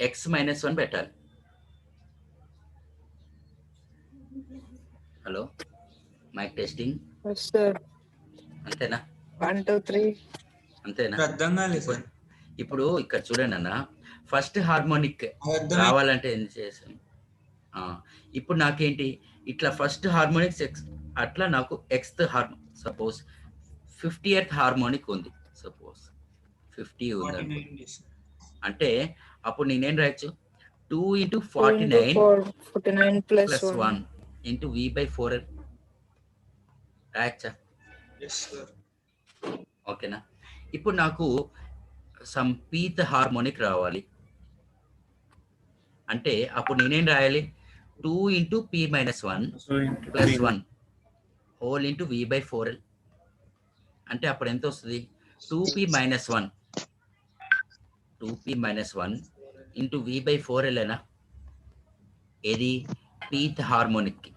Speaker 2: x-1 పెట్టాలి. Hello, mic testing.
Speaker 3: Yes, sir.
Speaker 2: అంతేనా?
Speaker 3: 1 2 3.
Speaker 2: అంతేనా?
Speaker 4: అర్థం కాలేదు సార్.
Speaker 2: ఇప్పుడు ఇక్కడ చూడండి అన్న, ఫస్ట్ హార్మోనిక్ రావాలంటే ఏం చేసాం? ఇప్పుడు నాకేంటి? ఇట్లా ఫస్ట్ హార్మోనిక్ అట్లా నాకు ఎక్స్త్ హార్మోనిక్ సపోజ్ 50th హార్మోనిక్ ఉంది. సపోజ్ 50 ఉంది అంటే అప్పుడు నేనేం రాయొచ్చు? 2 × 49
Speaker 3: 49 +
Speaker 2: 1 ఇంటూ v/4l రాయచ్చా? ఓకేనా? ఇప్పుడు నాకు సమ్ పీత్ హార్మోనిక్ రావాలి అంటే అప్పుడు నేనేం రాయాలి? 2 × p-1 + 1 హోల్ ఇంటూ v/4l అంటే అప్పుడు ఎంత వస్తుంది? 2p-1 ఇంటూ v/4l అయినా? ఏది పీత్ హార్మోనిక్ కి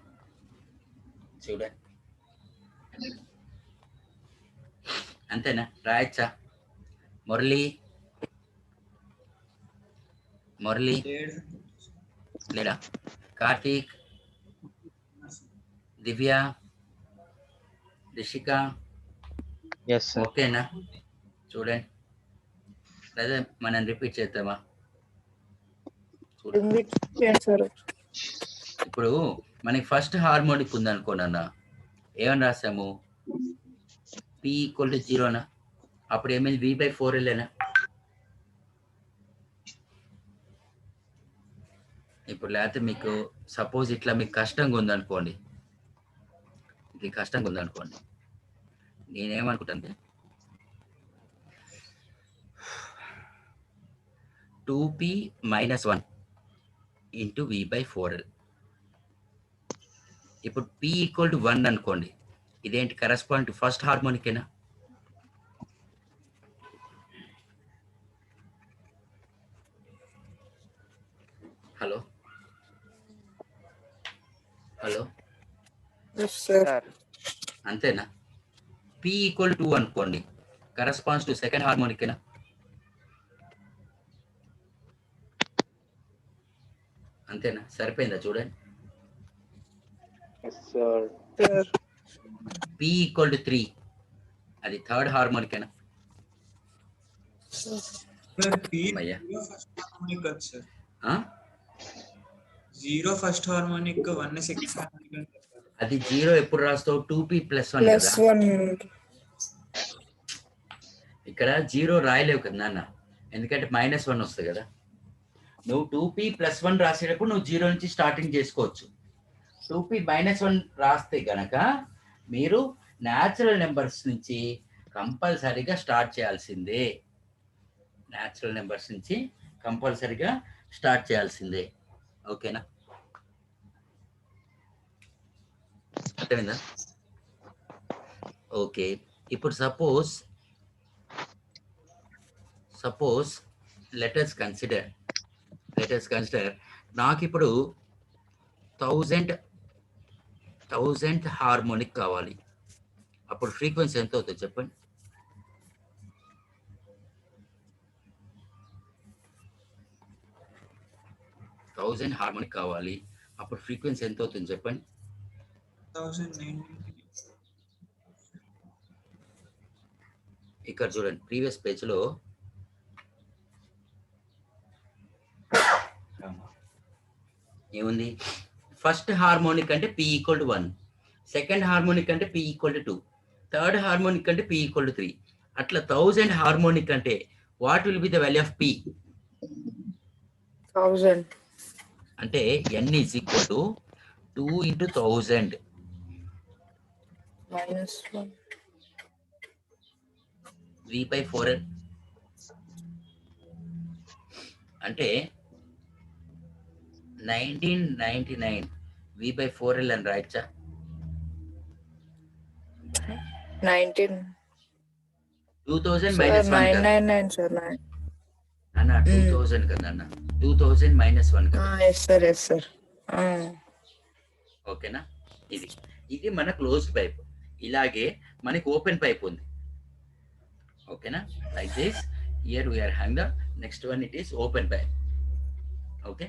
Speaker 2: చూడండి. అంతేనా? రాయచ్చా? మురళి లేడా? కార్తీక్, దివ్య, రిషిక,
Speaker 7: ఎస్ సార్.
Speaker 2: ఓకేనా? చూడండి, లేదా మనం రిపీట్ చేద్దామా?
Speaker 3: రిపీట్ చేయండి సార్.
Speaker 2: ఇప్పుడు మనకి ఫస్ట్ హార్మోనిక్ ఉందనుకోనన్నా, ఏమని రాసాము? P ఈక్వల్ టు 0నా? అప్పుడు ఏమైంది? V/4Lనా? ఇప్పుడు లేకపోతే మీకు సపోజ్ ఇట్లా మీకు కష్టంగా ఉందనుకోండి, ఇది కష్టంగా ఉందనుకోండి, నేనేమనుకుంటాను, 2P - 1 ఇంటూ V/4L. ఇప్పుడు P ఈక్వల్ టు 1 అనుకోండి, ఇదేంటి? కరెస్పాండ్ టు ఫస్ట్ హార్మోనికేనా? Hello hello,
Speaker 3: yes sir.
Speaker 2: అంతేనా? P ఈక్వల్ టు 2 అనుకోండి, కరెస్పాండ్స్ టు సెకండ్ హార్మోనికేనా? అంతేనా? సరిపోయిందా? చూడండి.
Speaker 7: Yes sir.
Speaker 3: Sir
Speaker 2: P equal to 3, అది థర్డ్ హార్మోనికేనా?
Speaker 4: సార్ పి
Speaker 2: అమ్మయ్యా.
Speaker 4: ఫస్ట్ హార్మోనిక్ కదా సార్.
Speaker 2: ఆ?
Speaker 4: 0 ఫస్ట్ హార్మోనిక్, 1 సెకండ్ హార్మోనిక్.
Speaker 2: అది 0 ఎప్పుడు రాస్తావు? 2P + 1
Speaker 3: ప్లస్
Speaker 2: కదా.
Speaker 3: 1.
Speaker 2: ఇక్కడ 0 రాయలేవు కదా నాన్న, ఎందుకంటే -1 వస్తుంది కదా. నువ్వు 2P + 1 రాసేటప్పుడు నువ్వు 0 నుంచి స్టార్టింగ్ చేసుకోవచ్చు. 2P - 1 రాస్తే గనక మీరు న్యాచురల్ నెంబర్స్ నుంచి కంపల్సరీగా స్టార్ట్ చేయాల్సిందే. న్యాచురల్ నెంబర్స్ నుంచి కంపల్సరీగా స్టార్ట్ చేయాల్సిందే. ఓకేనా? అర్థమైందా? ఓకే. ఇప్పుడు సపోజ్ లెట్ us కన్సిడర్ నాకు ఇప్పుడు 1000 హార్మోనిక్ కావాలి. అప్పుడు ఫ్రీక్వెన్సీ ఎంత అవుతుంది చెప్పండి? హార్మోనిక్ కావాలి, అప్పుడు ఫ్రీక్వెన్సీ ఎంత అవుతుంది చెప్పండి?
Speaker 4: 1090.
Speaker 2: ఇక్కడ చూడండి, ప్రీవియస్ పేజ్ లో ఏముంది? ఫస్ట్ హార్మోనిక్ అంటే P equal to 1, second harmonic అంటే P equal to 2, third harmonic అంటే P ఈక్వల్ టు 3. అట్లా 1000 హార్మోనిక్ అంటే what will be the value of P?
Speaker 3: 1000.
Speaker 2: అంటే N is equal to 2 × 1000
Speaker 3: -1.
Speaker 2: V/4L. అంటే 1999 V/4L అని రాయచ్చా?
Speaker 3: 19.
Speaker 2: 2000
Speaker 3: సార్
Speaker 2: -1 కదా
Speaker 3: 999 సార్.
Speaker 2: అన్న. 2000 కదా అన్న. 2000 - 1 కదా.
Speaker 3: Yes sir, yes sir.
Speaker 2: ఓకేనా? ఇది మన క్లోజ్డ్ పైప్. ఇలాగే మనకి ఓపెన్ పైప్ ఉంది. ఓకేనా? Like this. Here we are hang the next one, it is open pipe. Okay.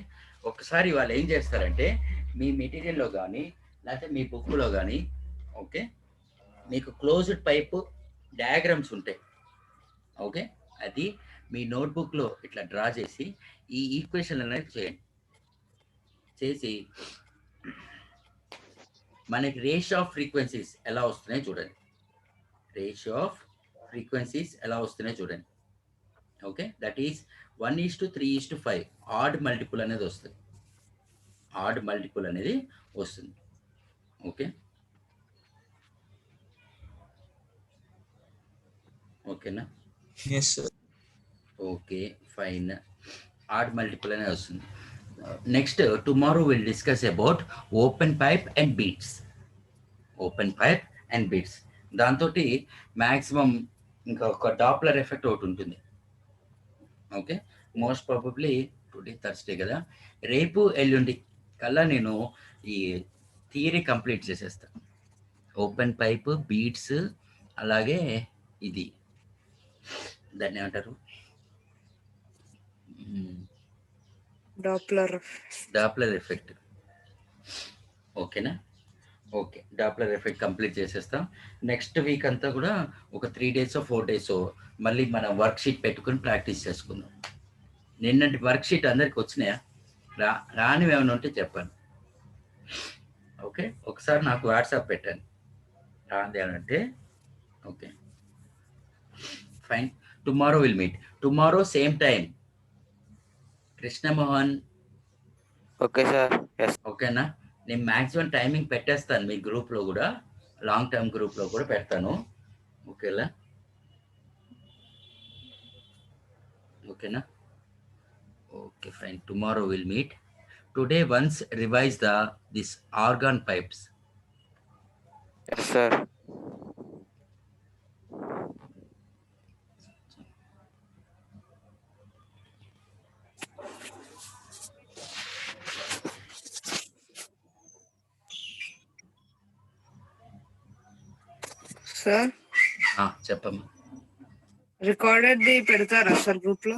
Speaker 2: ఒకసారి వాళ్ళు ఏం చేస్తారంటే మీ మెటీరియల్లో కానీ లేకపోతే మీ బుక్లో కానీ, ఓకే, మీకు క్లోజ్డ్ పైప్ డయాగ్రామ్స్ ఉంటాయి. ఓకే, అది మీ నోట్బుక్లో ఇట్లా డ్రా చేసి ఈ ఈక్వేషన్ అనేది చేయండి. చేసి మనకి రేషియో ఆఫ్ ఫ్రీక్వెన్సీస్ ఎలా వస్తున్నాయో చూడండి. రేషియో ఆఫ్ ఫ్రీక్వెన్సీస్ ఎలా వస్తున్నాయో చూడండి. Okay, that is 1:3:5 odd multiple అనేది వస్తుంది. ఆడ్ మల్టిపుల్ అనేది వస్తుంది. ఓకే, ఓకేనా?
Speaker 4: Yes sir.
Speaker 2: Okay, fine. Odd multiple అనేది వస్తుంది. Next tomorrow will discuss about open pipe and beats. Open pipe and beats దాంతో మ్యాక్సిమం ఇంకా ఒక డాప్లర్ ఎఫెక్ట్ ఒకటి ఉంటుంది. Okay, most probably today Thursday కదా, రేపు ఎల్లుండి కల్లా నేను ఈ థియరీ కంప్లీట్ చేసేస్తాను. ఓపెన్ పైప్, బీట్స్, అలాగే ఇది దాన్ని ఏమంటారు, డాప్లర్ ఎఫెక్ట్. ఓకేనా? ఓకే, డాప్లర్ ఎఫెక్ట్ కంప్లీట్ చేసేస్తాం. నెక్స్ట్ వీక్ అంతా కూడా ఒక 3 days 4 days మళ్ళీ మనం వర్క్ షీట్ పెట్టుకుని ప్రాక్టీస్ చేసుకుందాం. నిన్నటి వర్క్ షీట్ అందరికి వచ్చినాయా? రానివి ఏమైనా ఉంటే చెప్పండి. ఓకే, ఒకసారి నాకు వాట్సాప్ పెట్టండి రాంది అని అంటే. Okay, fine. Tomorrow will meet. Tomorrow same time. Krishnamohan,
Speaker 1: okay sir.
Speaker 2: ఓకేనా? నేను మ్యాక్సిమం టైమింగ్ పెట్టేస్తాను మీ గ్రూప్లో కూడా, లాంగ్ టర్మ్ గ్రూప్లో కూడా పెడతాను. ఓకేలా? ఓకేనా? Okay, fine. Tomorrow will meet. Today once revise this organ pipes.
Speaker 1: Yes sir.
Speaker 3: Sir
Speaker 2: చెప్పమ్మా.
Speaker 3: రికార్డెడ్ ది పెడతారా సార్ గ్రూప్ లో?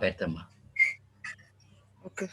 Speaker 2: పెడతామ్మా.
Speaker 3: ఓకే.